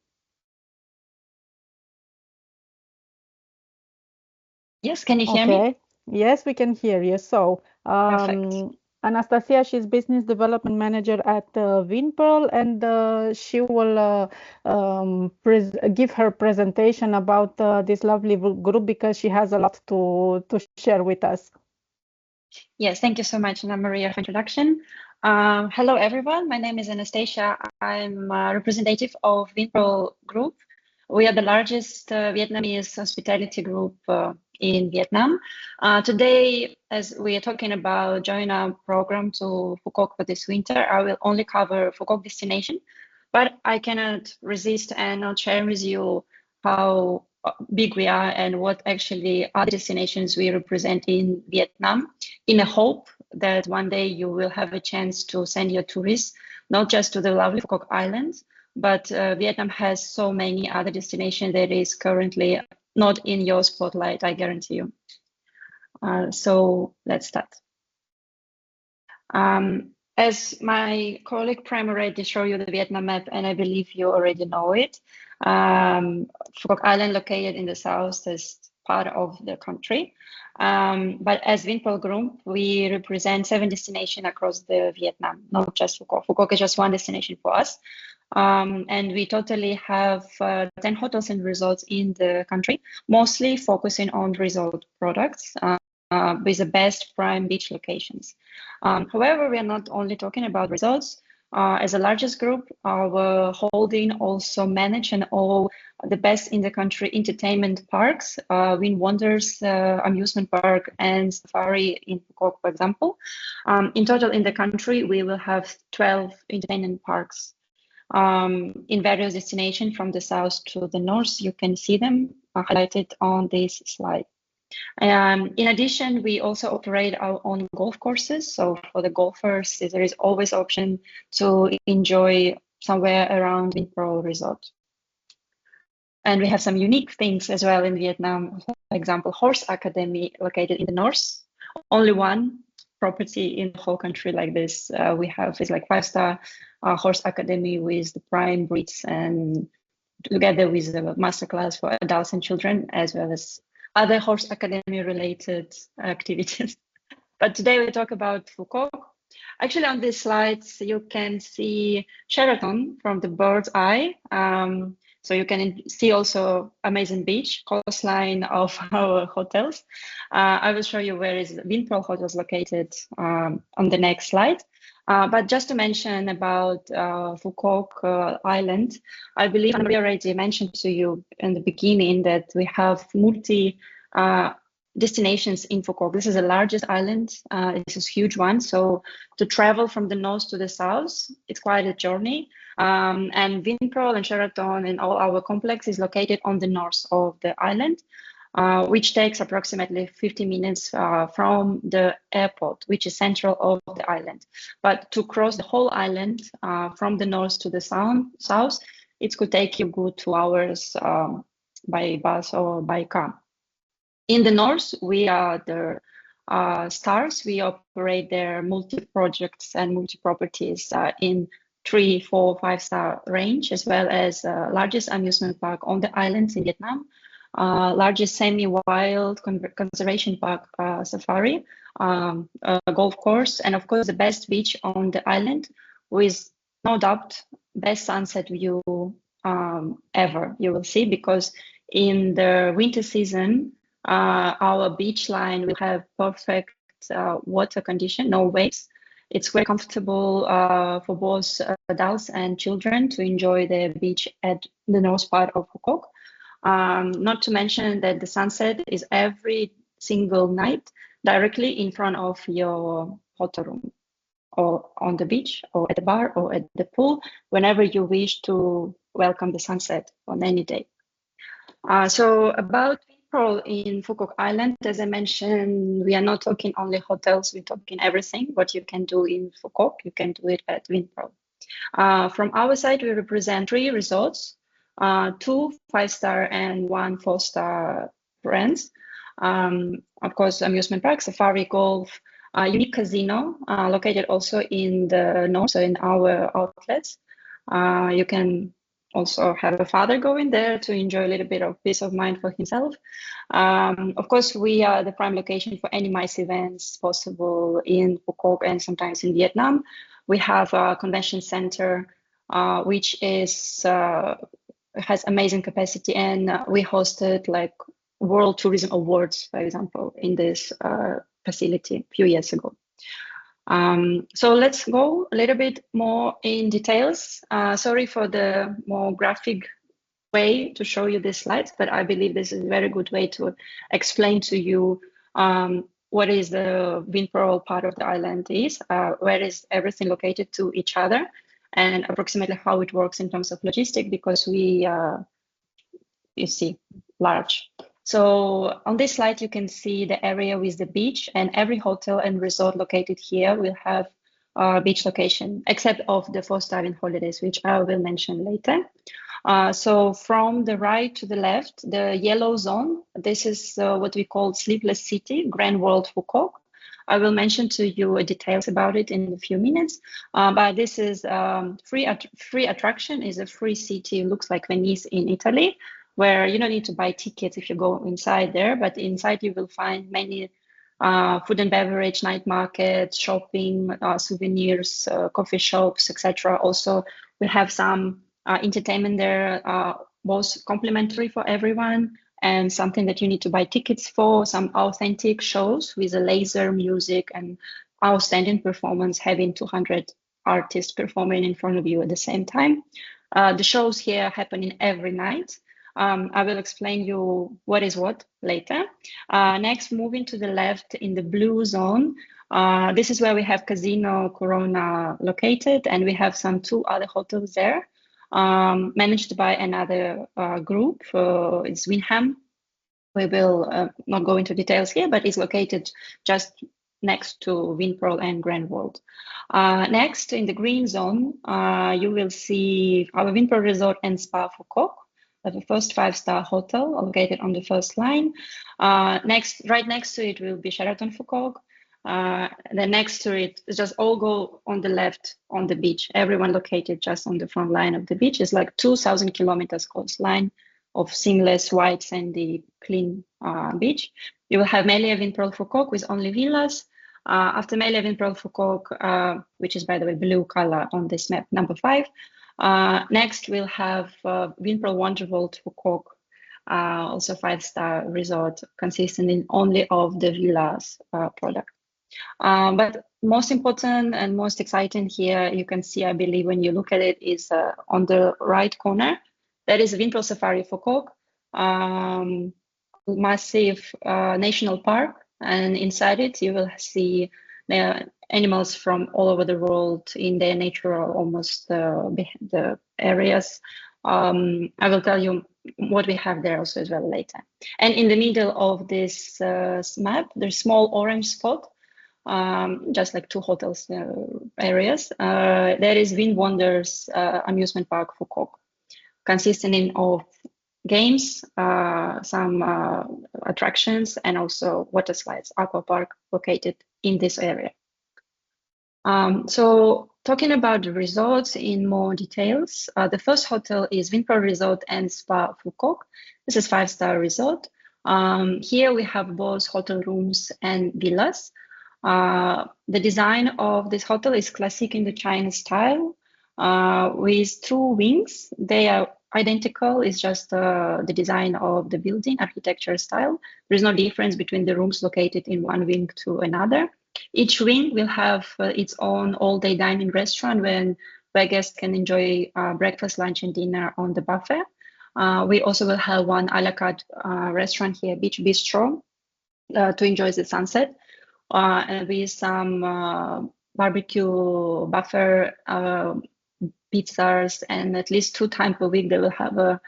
Yes, can you hear me? Yes, we can hear you. So, Perfect. Anastasia, she's business development manager at Vinpearl, and she will give her presentation about this lovely group because she has a lot to share with us. Yes, thank you so much, Ana Maria, for introduction. Hello, everyone. My name is Anastasia. I'm a representative of Vinpearl Group. We are the largest Vietnamese hospitality group in Vietnam. Today, as we are talking about joining our program to Quoc for this winter, I will only cover Quoc destination, but I cannot resist and not share with you how big we are and what actually other destinations we represent in Vietnam, in a hope that one day you will have a chance to send your tourists, not just to the lovely Quoc Islands, but Vietnam has so many other destinations that is currently not in your spotlight, I guarantee you. So let's start. As my colleague Prem already showed you the Vietnam map, and I believe you already know it, Quoc Island located in the southeast part of the country. But as Vinpearl Group, we represent 7 destinations across the Vietnam, not just Quoc. Quoc is just one destination for us. And we totally have 10 hotels and resorts in the country, mostly focusing on resort products with the best prime beach locations. However, we are not only talking about resorts. As the largest group, our holding also manage and all the best in the country entertainment parks, Wind Wonders amusement park and safari in Quoc, for example. In total in the country, we will have 12 entertainment parks in various destinations from the south to the north. You can see them highlighted on this slide. In addition, we also operate our own golf courses. So for the golfers, there is always option to enjoy somewhere around Vinpearl Resort. And we have some unique things as well in Vietnam. For example, Horse Academy located in the north. Only one property in the whole country like this. We have is like 5-star Horse Academy with the prime breeds and together with the masterclass for adults and children, as well as other Horse Academy related activities. But today we talk about Quoc. Actually, on these slides, you can see Sheraton from the bird's eye. So you can see also amazing beach, coastline of our hotels. I will show you where is Vinpearl Hotels located on the next slide. But just to mention about Quoc Island, I believe Maria already mentioned to you in the beginning that we have multi destinations in Quoc. This is the largest island. This is a huge one. So to travel from the north to the south, it's quite a journey. And Vinpearl and Sheraton and all our complex is located on the north of the island, which takes approximately 50 minutes from the airport, which is central of the island. But to cross the whole island from the north to the south, it could take you good 2 hours by bus or by car. In the north, we are the stars. We operate their multi-projects and multi-properties in 3, 4, 5-star range, as well as largest amusement park on the islands in Vietnam, largest semi-wild conservation park safari, golf course, and of course the best beach on the island with no doubt best sunset view ever you will see, because in the winter season our beach line will have perfect water condition, no waves. It's very comfortable for both adults and children to enjoy the beach at the north part of Quoc. Not to mention that the sunset is every single night directly in front of your hotel room, or on the beach, or at the bar, or at the pool, whenever you wish to welcome the sunset on any day. So about Vinpearl in Quoc Island, as I mentioned, we are not talking only hotels, we're talking everything. What you can do in Quoc, you can do it at Vinpearl. From our side, we represent 3 resorts, 2 5-star and 1 4-star brands. Of course, amusement park, safari, golf, unique casino, located also in the north, so in our outlets. You can also have a father going there to enjoy a little bit of peace of mind for himself. Of course, we are the prime location for any MICE events possible in Quoc and sometimes in Vietnam. We have a convention center, which is has amazing capacity, and we hosted like World Tourism Awards, for example, in this facility a few years ago. So let's go a little bit more in details. Sorry for the more graphic way to show you these slides, but I believe this is a very good way to explain to you what is the Vinpearl part of the island is, where is everything located to each other, and approximately how it works in terms of logistics, because we, you see, large. So on this slide, you can see the area with the beach, and every hotel and resort located here will have a beach location, except of the 4-star in holidays, which I will mention later. So from the right to the left, the yellow zone, this is what we call Sleepless City, Grand World Quoc. I will mention to you details about it in a few minutes, but this is free attraction, is a free city, looks like Venice in Italy, where you don't need to buy tickets if you go inside there, but inside you will find many food and beverage, night markets, shopping, souvenirs, coffee shops, etc. Also, we have some entertainment there, both complimentary for everyone and something that you need to buy tickets for, some authentic shows with a laser music and outstanding performance, having 200 artists performing in front of you at the same time. The shows here happening every night. I will explain you what is what later. Next, moving to the left in the blue zone, this is where we have Casino Corona located, and we have two other hotels there, managed by another group. It's Winham. We will not go into details here, but it's located just next to Vinpearl and Grand World. Next, in the green zone, you will see our Vinpearl Resort and Spa for Quoc, the first 5-star hotel located on the first line. Right next to it will be Sheraton for Quoc. Then next to it, just all go on the left on the beach. Everyone located just on the front line of the beach. It's like 2,000 kilometers coastline of seamless, white, sandy, clean beach. You will have Melia Vinpearl for Quoc with only villas. After Melia Vinpearl for Quoc, which is, by the way, blue color on this map, number 5. Next, we'll have Vinpearl Wonderworld for Quoc, also 5-star resort, consisting in only of the villas product. But most important and most exciting here, you can see, I believe, when you look at it, is on the right corner. That is Vinpearl Safari for Quoc, massive national park, and inside it you will see animals from all over the world in their natural, almost the areas. I will tell you what we have there also as well later. And in the middle of this map, there's small orange spot, just like 2 hotels areas. There is Wind Wonders amusement park for Quoc, consisting of games, some attractions, and also water slides, aqua park located in this area. So talking about the resorts in more details, the first hotel is Vinpearl Resort and Spa for Quoc. This is 5-star resort. Here we have both hotel rooms and villas. The design of this hotel is classic in the Chinese style, with 2 wings. They are identical. It's just the design of the building, architecture style. There is no difference between the rooms located in one wing to another. Each wing will have its own all-day dining restaurant where guests can enjoy breakfast, lunch, and dinner on the buffet. We also will have one a la carte restaurant here, Beach Bistro, to enjoy the sunset, and with some barbecue buffet, pizzas, and at least 2 times per week they will have a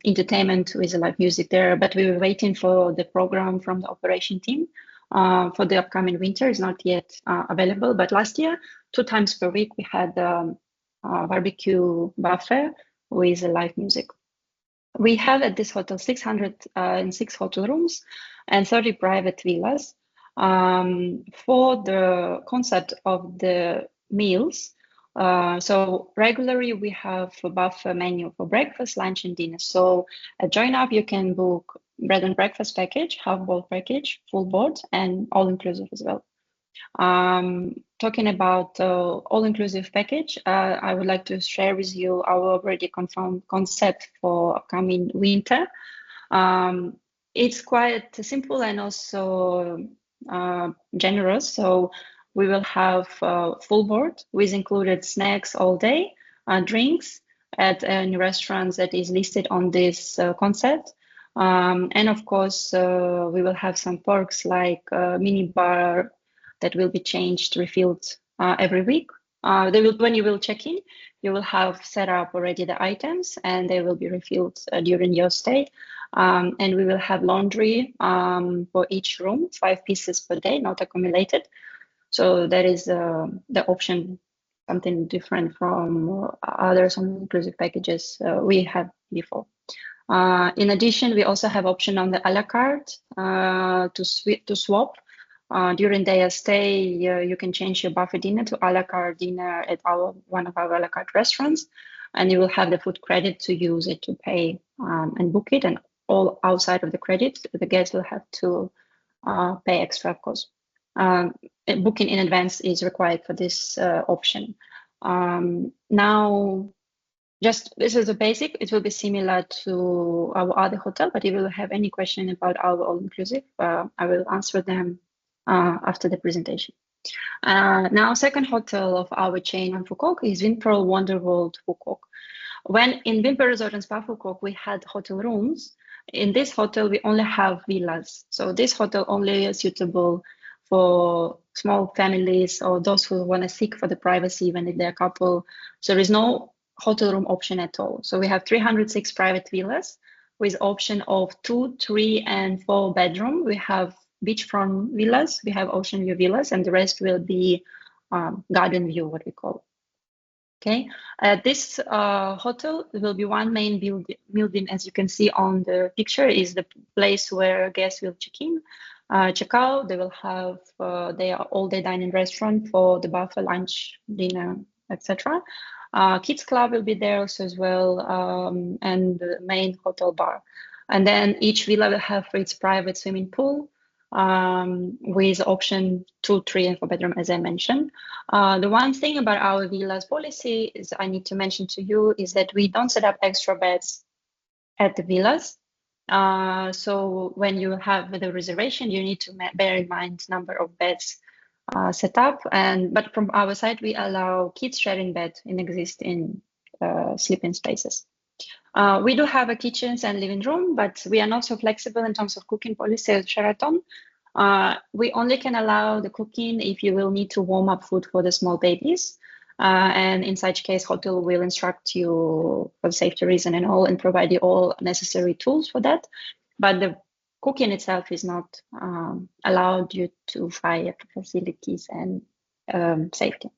entertainment with live music there. But we were waiting for the program from the operation team for the upcoming winter. Is not yet available, but last year 2 times per week we had barbecue buffet with live music. We have at this hotel 606 hotel rooms and 30 private villas. For the concept of the meals, so regularly we have a buffet menu for breakfast, lunch, and dinner. So at Join Up you can book bread and breakfast package, half board package, full board, and all inclusive as well. Talking about all-inclusive package, I would like to share with you our already confirmed concept for upcoming winter. It's quite simple and also generous. So we will have full board with included snacks all day, drinks at any restaurants that is listed on this concept. And of course, we will have some perks like mini bar that will be changed, refilled every week. When you will check in, you will have set up already the items and they will be refilled during your stay. And we will have laundry for each room, 5 pieces per day, not accumulated. So that is the option, something different from other inclusive packages we had before. In addition, we also have option on the a la carte to swap. During their stay, you can change your buffet dinner to a la carte dinner at one of our a la carte restaurants, and you will have the food credit to use it to pay and book it. And all outside of the credit, the guests will have to pay extra, of course. Booking in advance is required for this option. Now, this is a basic. It will be similar to our other hotel, but if you will have any question about our all-inclusive, I will answer them after the presentation. Now, second hotel of our chain on Quoc is Vinpearl Wonderworld Quoc. When in Vinpearl Resort and Spa Quoc, we had hotel rooms. In this hotel, we only have villas. So this hotel only is suitable for small families or those who want to seek for the privacy when they're a couple. So there is no hotel room option at all. So we have 306 private villas with option of 2, 3, and 4 bedroom. We have beachfront villas, we have ocean view villas, and the rest will be garden view, what we call. Okay, this hotel will be one main building, as you can see on the picture, is the place where guests will check in, check out. They will have their all-day dining restaurant for the buffet, lunch, dinner, etc. Kids club will be there also as well, and the main hotel bar. And then each villa will have its private swimming pool, with option 2, 3, and 4 bedroom, as I mentioned. The one thing about our villas policy is I need to mention to you is that we don't set up extra beds at the villas. So when you have the reservation, you need to bear in mind number of beds set up. But from our side, we allow kids sharing bed in existing sleeping spaces. We do have a kitchens and living room, but we are not so flexible in terms of cooking policy at Sheraton. We only can allow the cooking if you will need to warm up food for the small babies. And in such case, hotel will instruct you for safety reason and all, and provide you all necessary tools for that. But the cooking itself is not allowed due to fire facilities and safety.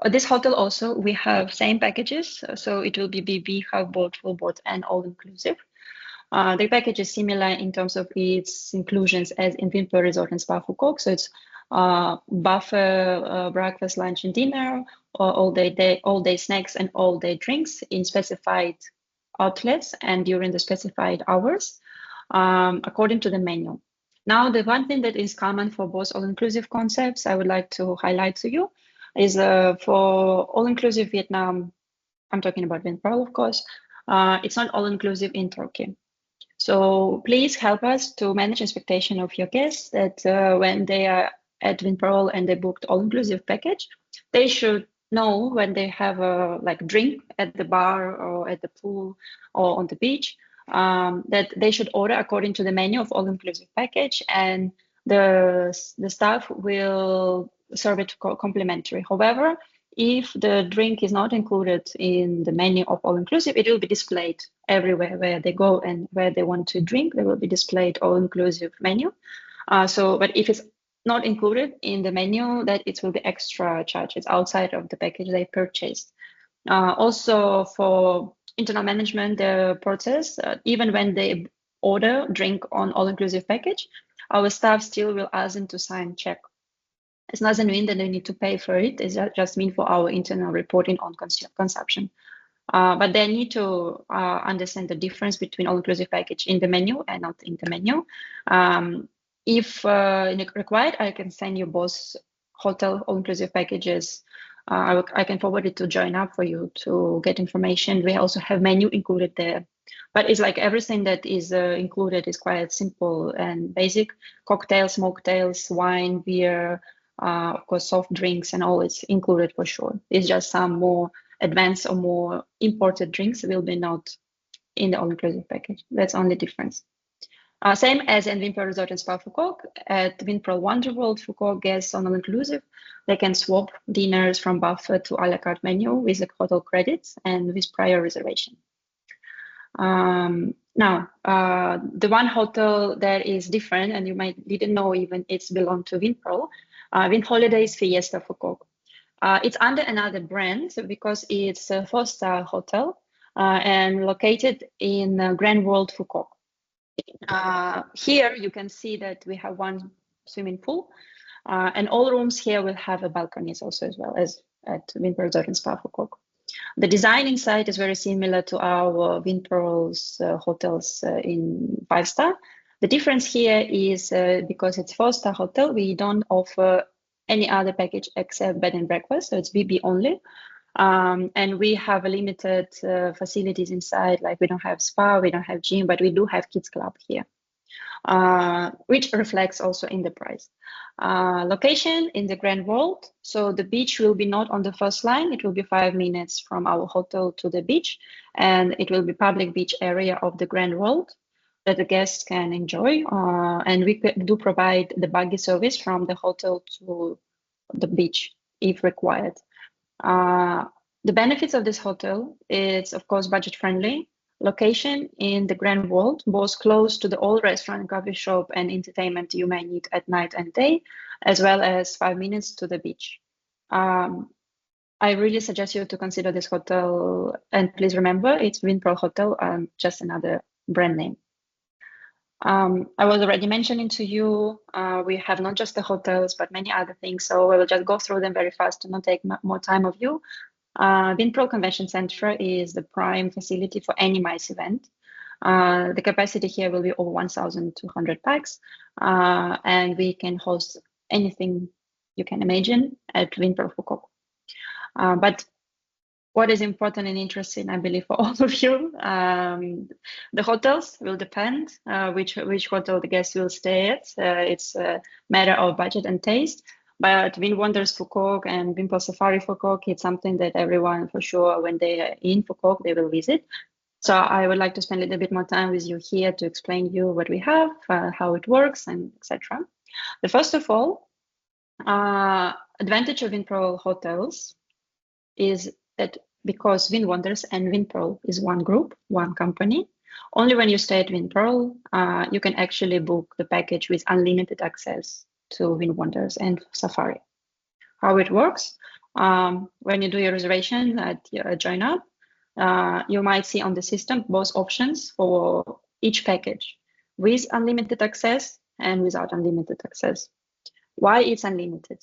This hotel also, we have same packages. So it will be BB, half board, full board, and all inclusive. The package is similar in terms of its inclusions as in Vinpearl Resort and Spa Quoc. So it's buffet, breakfast, lunch, and dinner, or all day snacks and all day drinks in specified outlets and during the specified hours, according to the menu. Now, the one thing that is common for both all-inclusive concepts I would like to highlight to you is for all-inclusive Vietnam, I'm talking about Vinpearl, of course, it's not all-inclusive in Turkey. So please help us to manage expectation of your guests that when they are at Vinpearl and they booked all-inclusive package, they should know when they have a drink at the bar or at the pool or on the beach, that they should order according to the menu of all-inclusive package, and the staff will serve it complimentary. However, if the drink is not included in the menu of all-inclusive, it will be displayed everywhere where they go and where they want to drink. There will be displayed all-inclusive menu. But if it's not included in the menu, that it will be extra charges outside of the package they purchased. Also for internal management, the process, even when they order drink on all-inclusive package, our staff still will ask them to sign check. It doesn't mean that they need to pay for it. It just means for our internal reporting on consumption. But they need to understand the difference between all-inclusive package in the menu and not in the menu. If required, I can send you both hotel all-inclusive packages. I can forward it to join up for you to get information. We also have menu included there. But it's like everything that is included is quite simple and basic. Cocktails, mocktails, wine, beer, of course, soft drinks, and all is included for sure. It's just some more advanced or more imported drinks will be not in the all-inclusive package. That's only difference. Same as in Vinpearl Resort and Spa Quoc. At Vinpearl Wonderworld Quoc, guests on all-inclusive, they can swap dinners from buffet to a la carte menu with the hotel credits and with prior reservation. Now, the one hotel that is different, and you didn't know even it's belonged to Vinpearl, Vin Holidays Fiesta Quoc. It's under another brand because it's a 4-star hotel and located in Grand World Quoc. Here you can see that we have one swimming pool, and all rooms here will have a balconies also as well as at Vinpearl Resort and Spa Quoc. The design inside is very similar to our Vinpearl's hotels in 5-star. The difference here is because it's 4-star hotel, we don't offer any other package except bed and breakfast, so it's BB only. And we have a limited facilities inside, like we don't have spa, we don't have gym, but we do have kids club here. which reflects also in the price. Location in the Grand World. So the beach will be not on the first line. It will be 5 minutes from our hotel to the beach, and it will be public beach area of the Grand World that the guests can enjoy. And we do provide the buggy service from the hotel to the beach if required. The benefits of this hotel is, of course, budget friendly. Location in the Grand World, both close to the old restaurant, coffee shop, and entertainment you may need at night and day, as well as 5 minutes to the beach. I really suggest you to consider this hotel, and please remember it's Vinpearl Hotel, just another brand name. I was already mentioning to you, we have not just the hotels, but many other things. So we will just go through them very fast to not take more time of you. Vinpearl Convention Center is the prime facility for any MICE event. The capacity here will be over 1,200 pax, and we can host anything you can imagine at Vinpearl Quoc. But what is important and interesting, I believe, for all of you, the hotels will depend which hotel the guests will stay at. It's a matter of budget and taste. But Win Wonders Quoc and Vinpearl Safari Quoc, it's something that everyone, for sure, when they are in Quoc, they will visit. So I would like to spend a little bit more time with you here to explain you what we have, how it works, and etc. The first of all, advantage of Vinpearl hotels is that because Win Wonders and Vinpearl is one group, one company, only when you stay at Vinpearl, you can actually book the package with unlimited access to Win Wonders and Safari. How it works, when you do your reservation at Join Up, you might see on the system both options for each package, with unlimited access and without unlimited access. Why it's unlimited?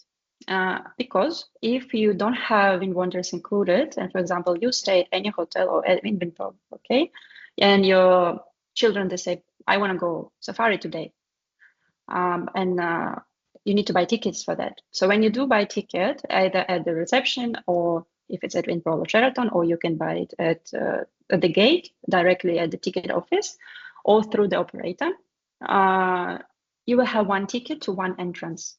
Because if you don't have Win Wonders included, and for example, you stay at any hotel or at Vinpearl, okay, and your children, they say, I want to go safari today, and you need to buy tickets for that. So when you do buy ticket, either at the reception or if it's at Vinpearl or Sheraton, or you can buy it at the gate directly at the ticket office or through the operator, you will have one ticket to one entrance.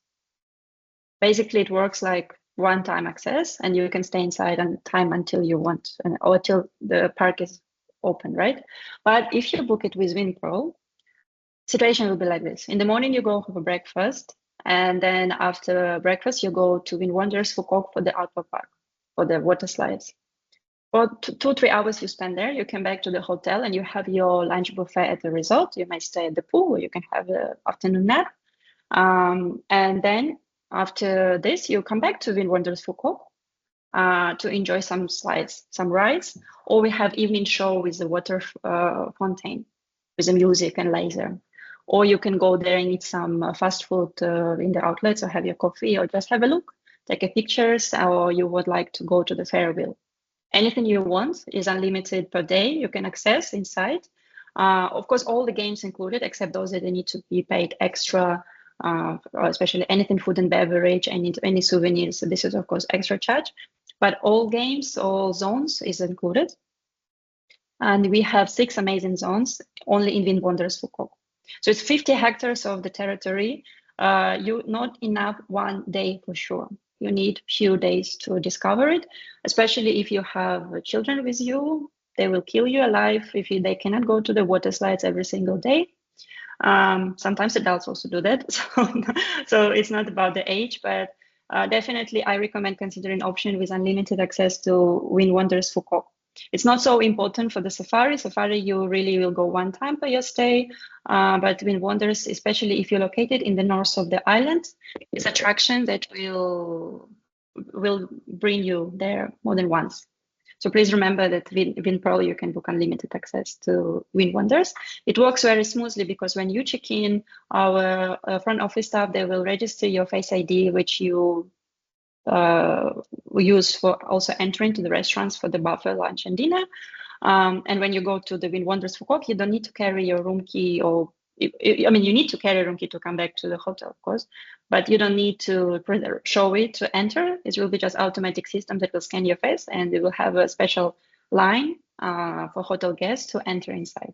Basically, it works like one-time access, and you can stay inside on time until you want, or till the park is open, right? But if you book it with Vinpearl, situation will be like this. In the morning, you go for breakfast, and then after breakfast, you go to Win Wonders Quoc for the outdoor park, for the water slides. For 2-3 hours you spend there, you come back to the hotel and you have your lunch buffet at the resort. You might stay at the pool, or you can have an afternoon nap. And then after this, you come back to Win Wonders Quoc to enjoy some slides, some rides, or we have evening show with the water fountain, with the music and laser. Or you can go there and eat some fast food in the outlets, or have your coffee, or just have a look, take a pictures, or you would like to go to the Fairwheel. Anything you want is unlimited per day. You can access inside. Of course, all the games included, except those that need to be paid extra, especially anything food and beverage, any souvenirs. So this is, of course, extra charge. But all games, all zones is included. And we have 6 amazing zones only in Win Wonders Quoc. So it's 50 hectares of the territory. You not enough one day for sure. You need few days to discover it, especially if you have children with you. They will kill you alive if they cannot go to the water slides every single day. Sometimes adults also do that. So it's not about the age, but definitely I recommend considering option with unlimited access to Win Wonders Quoc. It's not so important for the safari. Safari, you really will go one time per your stay, but Win Wonders, especially if you're located in the north of the island, is attraction that will bring you there more than once. So please remember that Vinpearl, you can book unlimited access to Win Wonders. It works very smoothly because when you check in, our front office staff, they will register your Face ID, which you we use for also entering to the restaurants for the buffet, lunch, and dinner. And when you go to the Win Wonders Quoc, you don't need to carry your room key, or I mean, you need to carry a room key to come back to the hotel, of course, but you don't need to show it to enter. It will be just automatic system that will scan your face, and it will have a special line for hotel guests to enter inside.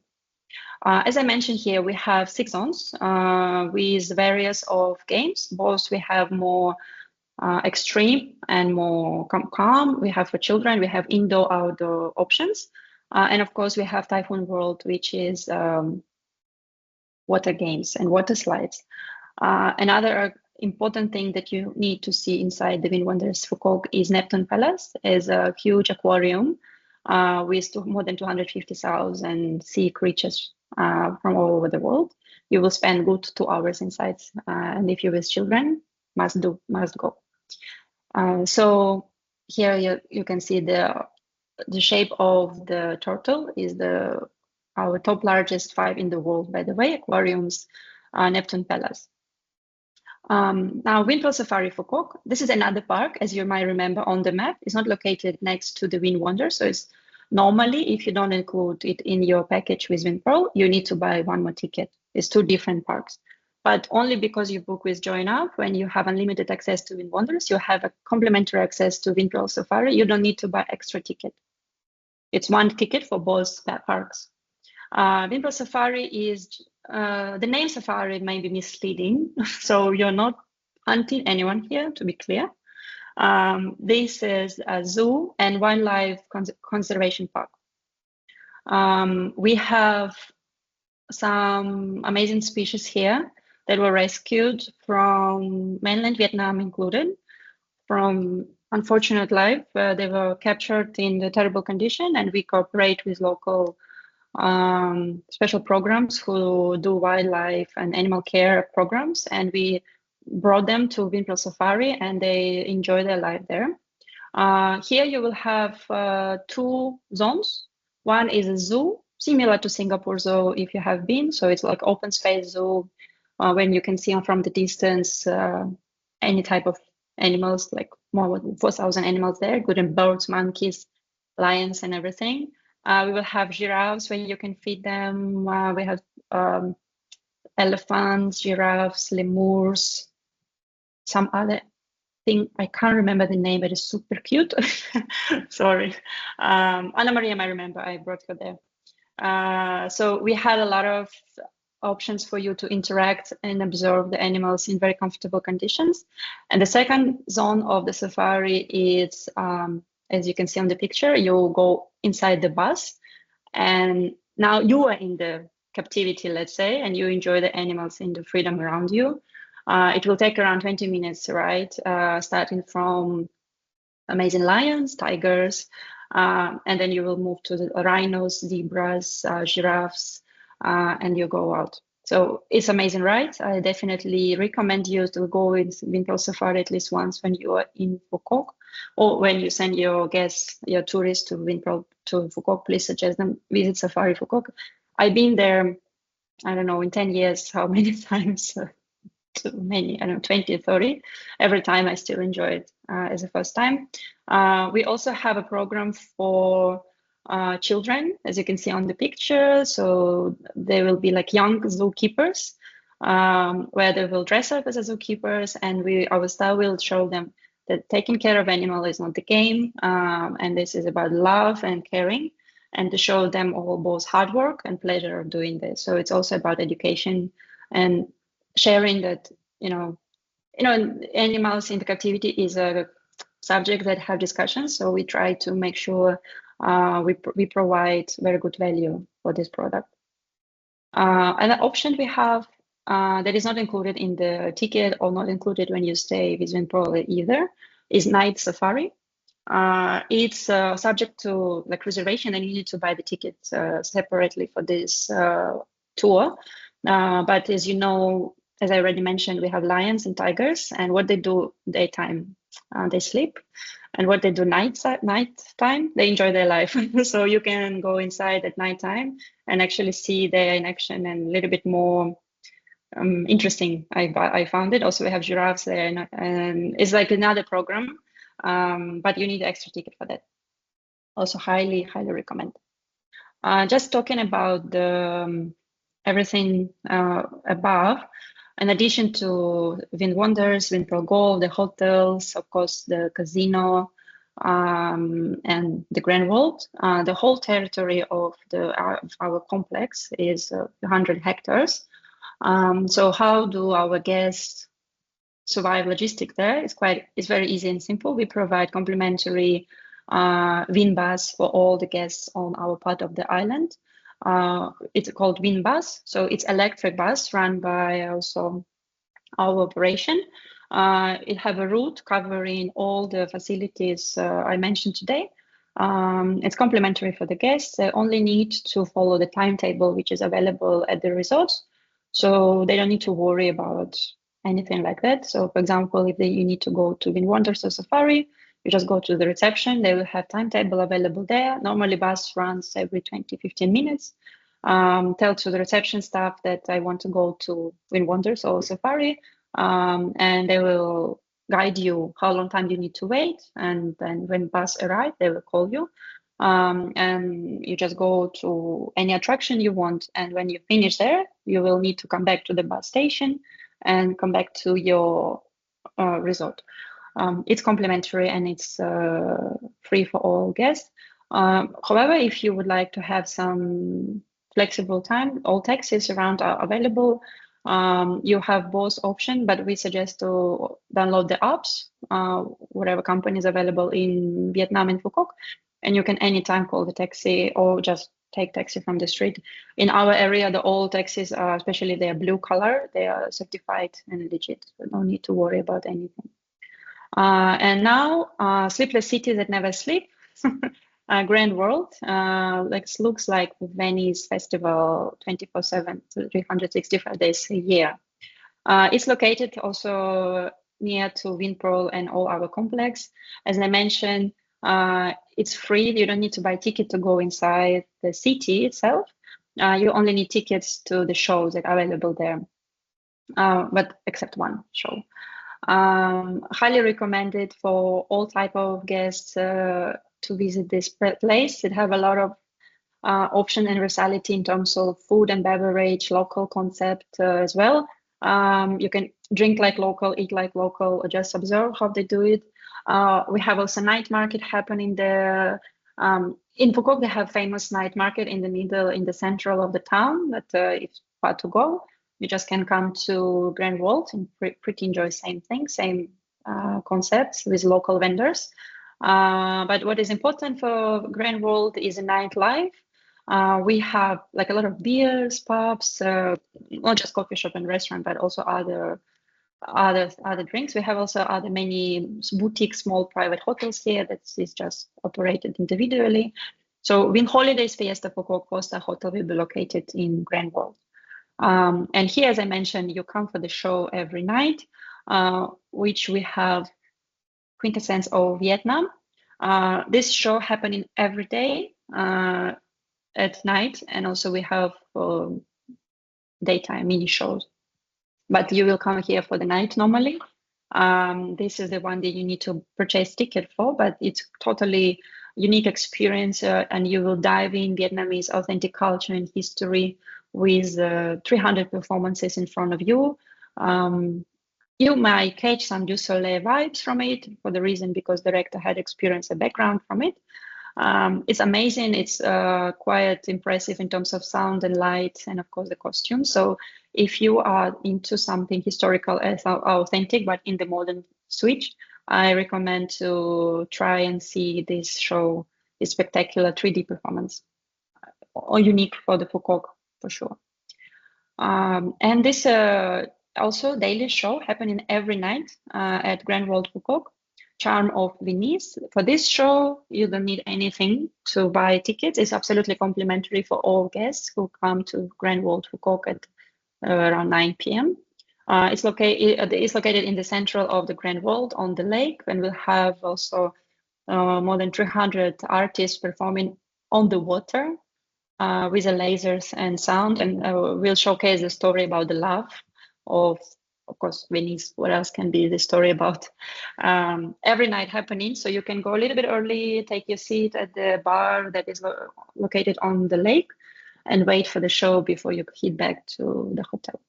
As I mentioned here, we have 6 zones with various of games. Both we have more extreme and more calm. We have for children, we have indoor, outdoor options. And of course, we have Typhoon World, which is water games and water slides. Another important thing that you need to see inside the Wind Wonders Quoc is Neptune Palace. It's a huge aquarium with more than 250,000 sea creatures from all over the world. You will spend good 2 hours inside, and if you're with children, must go. So here you can see the shape of the turtle is our top largest 5 in the world, by the way, aquariums, Neptune Palace. Now, Vinpearl Safari for Quoc. This is another park, as you might remember on the map. It's not located next to the Wind Wonder, so it's normally, if you don't include it in your package with Vinpearl, you need to buy 1 more ticket. It's 2 different parks. But only because you book with Join Up, when you have unlimited access to Wind Wonders, you have a complimentary access to Vinpearl Safari. You don't need to buy extra ticket. It's 1 ticket for both parks. Vinpearl Safari is, the name Safari may be misleading, so you're not hunting anyone here, to be clear. This is a zoo and wildlife conservation park. We have some amazing species here that were rescued from mainland Vietnam included, from unfortunate life. They were captured in the terrible condition, and we cooperate with local special programs who do wildlife and animal care programs, and we brought them to Vinpearl Safari, and they enjoy their life there. Here you will have 2 zones. One is a zoo, similar to Singapore Zoo if you have been, so it's like open space zoo when you can see from the distance any type of animals, like more than 4,000 animals there, including birds, monkeys, lions, and everything. We will have giraffes where you can feed them. We have elephants, giraffes, lemurs, some other thing. I can't remember the name, but it's super cute. Sorry. Anna Maria might remember. I brought her there. So we had a lot of options for you to interact and observe the animals in very comfortable conditions. And the second zone of the safari is, as you can see on the picture, you go inside the bus, and now you are in the captivity, let's say, and you enjoy the animals in the freedom around you. It will take around 20 minutes, right? Starting from amazing lions, tigers, and then you will move to the rhinos, zebras, giraffes, and you go out. So it's amazing, right? I definitely recommend you to go with Vinpearl Safari at least once when you are in Quoc, or when you send your guests, your tourists to Vinpearl to Quoc, please suggest them visit Safari Quoc. I've been there, I don't know, in 10 years, how many times? Too many, I don't know, 20, 30. Every time I still enjoy it as a first time. We also have a program for children, as you can see on the picture. So they will be like young zookeepers, where they will dress up as a zookeepers, and our style will show them that taking care of animal is not the game, and this is about love and caring, and to show them all both hard work and pleasure of doing this. So it's also about education and sharing that, animals in the captivity is a subject that have discussions. So we try to make sure we provide very good value for this product. Another option we have that is not included in the ticket or not included when you stay with Vinpearl either is night safari. It's subject to like reservation, and you need to buy the tickets separately for this tour. But as you know, as I already mentioned, we have lions and tigers, and what they do daytime, they sleep, and what they do nighttime, they enjoy their life. So you can go inside at nighttime and actually see their in action, and a little bit more interesting. I found it. Also, we have giraffes there, and it's like another program, but you need an extra ticket for that. Also, highly recommend. Just talking about the everything above. In addition to Wind Wonders, Vinpearl Gold, the hotels, of course, the casino, and the Grand World. The whole territory of our complex is 100 hectares. So how do our guests survive logistics there? It's very easy and simple. We provide complimentary Vinbus for all the guests on our part of the island. It's called Vinbus, so it's electric bus run by also our operation. It have a route covering all the facilities I mentioned today. It's complimentary for the guests. They only need to follow the timetable which is available at the resort, so they don't need to worry about anything like that. So, for example, if you need to go to Wind Wonders or Safari, you just go to the reception. They will have timetable available there. Normally, bus runs every 20-15 minutes. Tell to the reception staff that I want to go to Wind Wonders or Safari, and they will guide you how long time you need to wait. And then when bus arrive, they will call you, and you just go to any attraction you want. And when you finish there, you will need to come back to the bus station and come back to your resort. It's complimentary and it's free for all guests. However, if you would like to have some flexible time, all taxis around are available. You have both options, but we suggest to download the apps, whatever company is available in Vietnam and Phu Quoc, and you can anytime call the taxi or just take taxi from the street. In our area, the all taxis are, especially they are blue color, they are certified and legit, so no need to worry about anything. And now, Sleepless City That Never Sleep, Grand World, looks like Venice Festival 24/7, 365 days a year. It's located also near to Vinpearl and all our complex. As I mentioned, it's free. You don't need to buy ticket to go inside the city itself. You only need tickets to the shows that are available there, but except one show. Highly recommended for all type of guests to visit this place. It have a lot of option and versatility in terms of food and beverage, local concept as well. You can drink like local, eat like local, or just observe how they do it. We have also night market happening there. In Phu Quoc, they have famous night market in the middle, in the central of the town, but it's far to go. You just can come to Grand World and pretty enjoy same thing, same concepts with local vendors. But what is important for Grand World is a nightlife. We have like a lot of beers, pubs, not just coffee shop and restaurant, but also other drinks. We have also many boutique, small private hotels here that is just operated individually. So Wind Holidays Fiesta Phu Quoc Costa Hotel will be located in Grand World. And here, as I mentioned, you come for the show every night, which we have quintessence of Vietnam. This show happening every day at night, and also we have daytime mini shows. But you will come here for the night normally. This is the one that you need to purchase ticket for, but it's totally unique experience, and you will dive in Vietnamese authentic culture and history with 300 performances in front of you. You might catch some Du Soleil vibes from it for the reason because the director had experienced a background from it. It's amazing. It's quite impressive in terms of sound and light and of course the costume. So if you are into something historical as authentic but in the modern switch, I recommend to try and see this show, this spectacular 3D performance, or unique for the Phu Quoc for sure. And this also daily show happening every night at Grand World Phu Quoc, Charm of Venice. For this show, you don't need anything to buy tickets. It's absolutely complimentary for all guests who come to Grand World Phu Quoc at around 9 p.m. It's located in the central of the Grand World on the lake, and we'll have also more than 300 artists performing on the water with the lasers and sound, and we'll showcase the story about the love of course, Venice. What else can be the story about? Every night happening, so you can go a little bit early, take your seat at the bar that is located on the lake, and wait for the show before you head back to the hotel.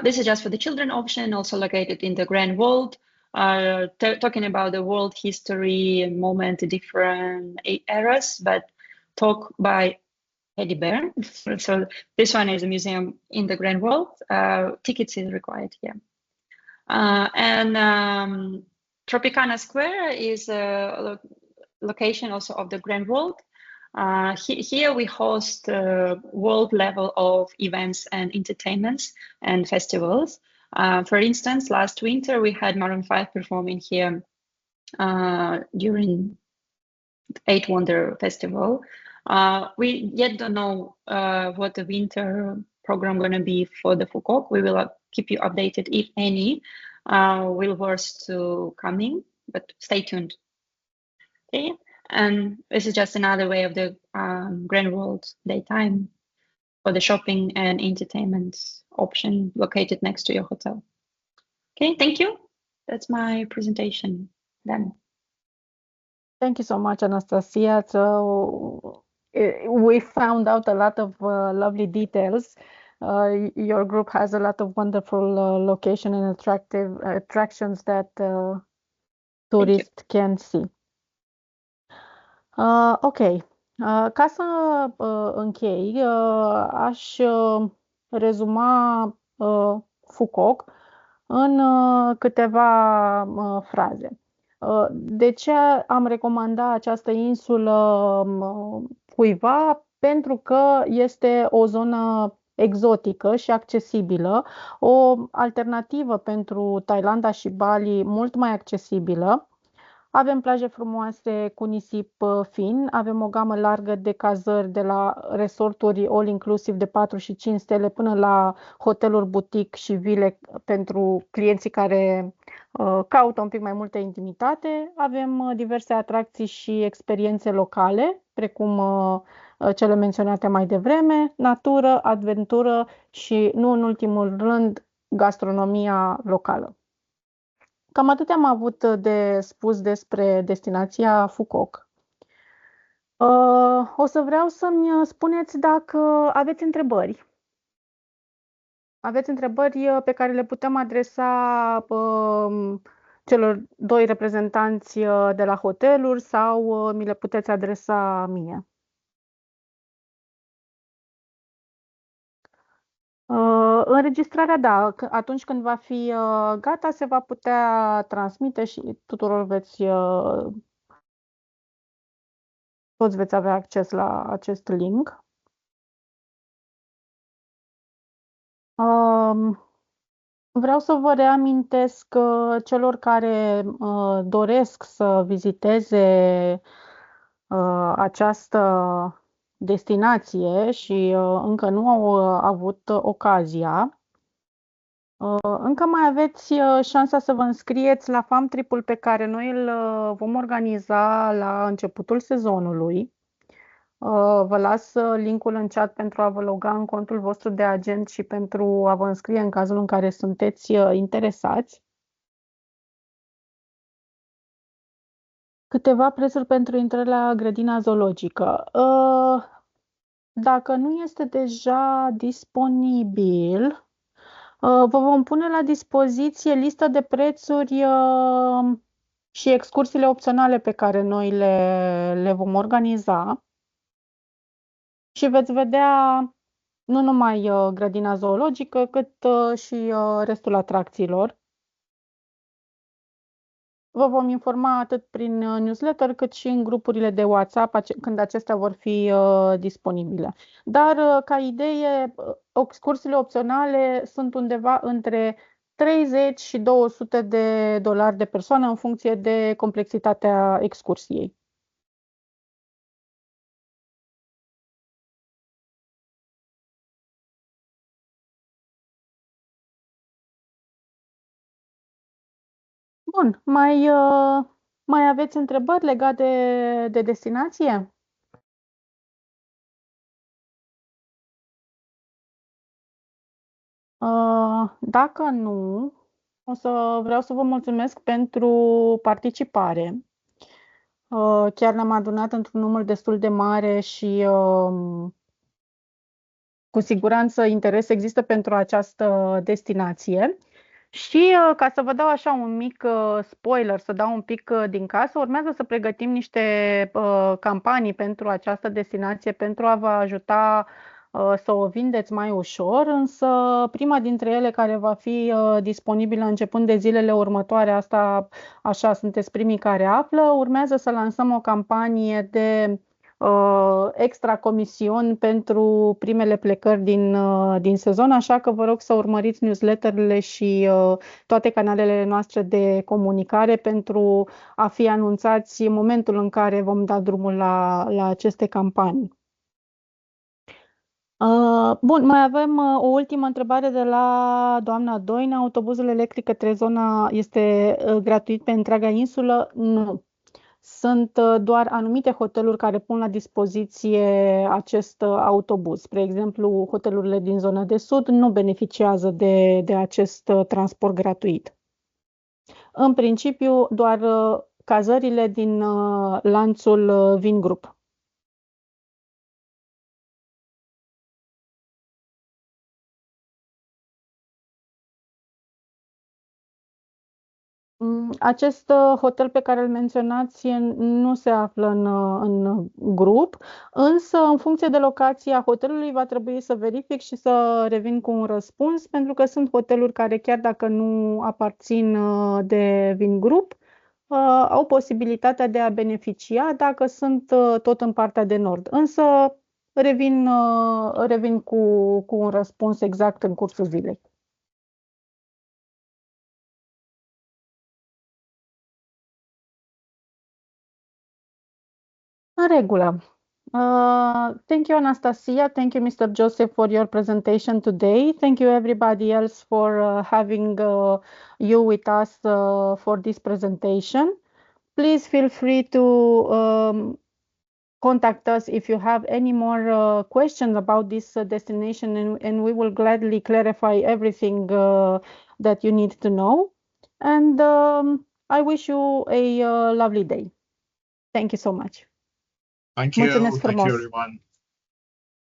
This is just for the children option, also located in the Grand World. talking about the world history and moment, different eras, but talk by Teddy Bear. So this one is a museum in the Grand World. Tickets is required here. And Tropicana Square is a location also of the Grand World. Here we host world level of events and entertainments and festivals. For instance, last winter we had Maroon 5 performing here during Eight Wonder Festival. We yet don't know what the winter program going to be for the Quoc. We will keep you updated if any will worth to coming, but stay tuned. Okay, and this is just another way of the Grand World daytime for the shopping and entertainment option located next to your hotel. Okay, thank you. That's my presentation done. Thank you so much, Anastasia. So we found out a lot of lovely details. Your group has a lot of wonderful location and attractions that tourists can see. Ok. Ca să închei, aș rezuma Quoc în câteva fraze. De ce am recomandat această insulă cuiva? Pentru că este o zonă exotică și accesibilă, o alternativă pentru Thailanda și Bali mult mai accesibilă. Avem plaje frumoase cu nisip fin, avem o gamă largă de cazări de la resorturi all-inclusive de 4 și 5 stele până la hoteluri boutique și vile pentru clienții care caută un pic mai multă intimitate. Avem diverse atracții și experiențe locale, precum cele menționate mai devreme, natură, aventură și, nu în ultimul rând, gastronomia locală. Cam atât am avut de spus despre destinația Quoc. O să vreau să-mi spuneți dacă aveți întrebări. Aveți întrebări pe care le putem adresa celor doi reprezentanți de la hoteluri sau mi le puteți adresa mie. Înregistrarea, da, atunci când va fi gata, se va putea transmite și tuturor toți veți avea acces la acest link. Vreau să vă reamintesc celor care doresc să viziteze această destinație și încă nu au avut ocazia. Încă mai aveți șansa să vă înscrieți la FAM Trip-ul pe care noi îl vom organiza la începutul sezonului. Vă las linkul în chat pentru a vă loga în contul vostru de agent și pentru a vă înscrie în cazul în care sunteți interesați. Câteva prețuri pentru intrare la grădina zoologică. Dacă nu este deja disponibil, vă vom pune la dispoziție listă de prețuri și excursiile opționale pe care noi le vom organiza. Și veți vedea nu numai grădina zoologică, cât și restul atracțiilor. Vă vom informa atât prin newsletter, cât și în grupurile de WhatsApp când acestea vor fi disponibile. Dar, ca idee, excursiile opționale sunt undeva între 30 și 200 de dolari de persoană în funcție de complexitatea excursiei. Bun, mai aveți întrebări legate de destinație? Dacă nu, vreau să vă mulțumesc pentru participare. Chiar ne-am adunat într-un număr destul de mare și cu siguranță interes există pentru această destinație. Și ca să vă dau așa un mic spoiler, să dau un pic din casă, urmează să pregătim niște campanii pentru această destinație pentru a vă ajuta să o vindeți mai ușor, însă prima dintre ele care va fi disponibilă începând de zilele următoare, asta așa sunteți primii care află, urmează să lansăm o campanie de extra comision pentru primele plecări din sezon, așa că vă rog să urmăriți newsletterele și toate canalele noastre de comunicare pentru a fi anunțați în momentul în care vom da drumul la aceste campanii. Bun, mai avem o ultimă întrebare de la doamna Doina. Autobuzul electric către zona este gratuit pe întreaga insulă? Nu. Sunt doar anumite hoteluri care pun la dispoziție acest autobuz. Spre exemplu, hotelurile din zona de sud nu beneficiază de acest transport gratuit. În principiu, doar cazările din lanțul Vingroup. Acest hotel pe care îl menționați nu se află în grup, însă în funcție de locația hotelului va trebui să verific și să revin cu un răspuns, pentru că sunt hoteluri care chiar dacă nu aparțin de Vingroup, au posibilitatea de a beneficia dacă sunt tot în partea de nord. Însă revin cu un răspuns exact în cursul zilei. În regulă. Thank you, Anastasia. Thank you, Mr. Joseph, for your presentation today. Thank you, everybody else, for having you with us for this presentation. Please feel free to contact us if you have any more questions about this destination, and we will gladly clarify everything that you need to know. And I wish you a lovely day. Thank you so much. Thank you. Mulțumesc Thank frumos. you, everyone.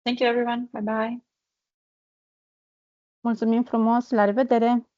Thank you, everyone. Bye-bye. Mulțumim frumos, la revedere!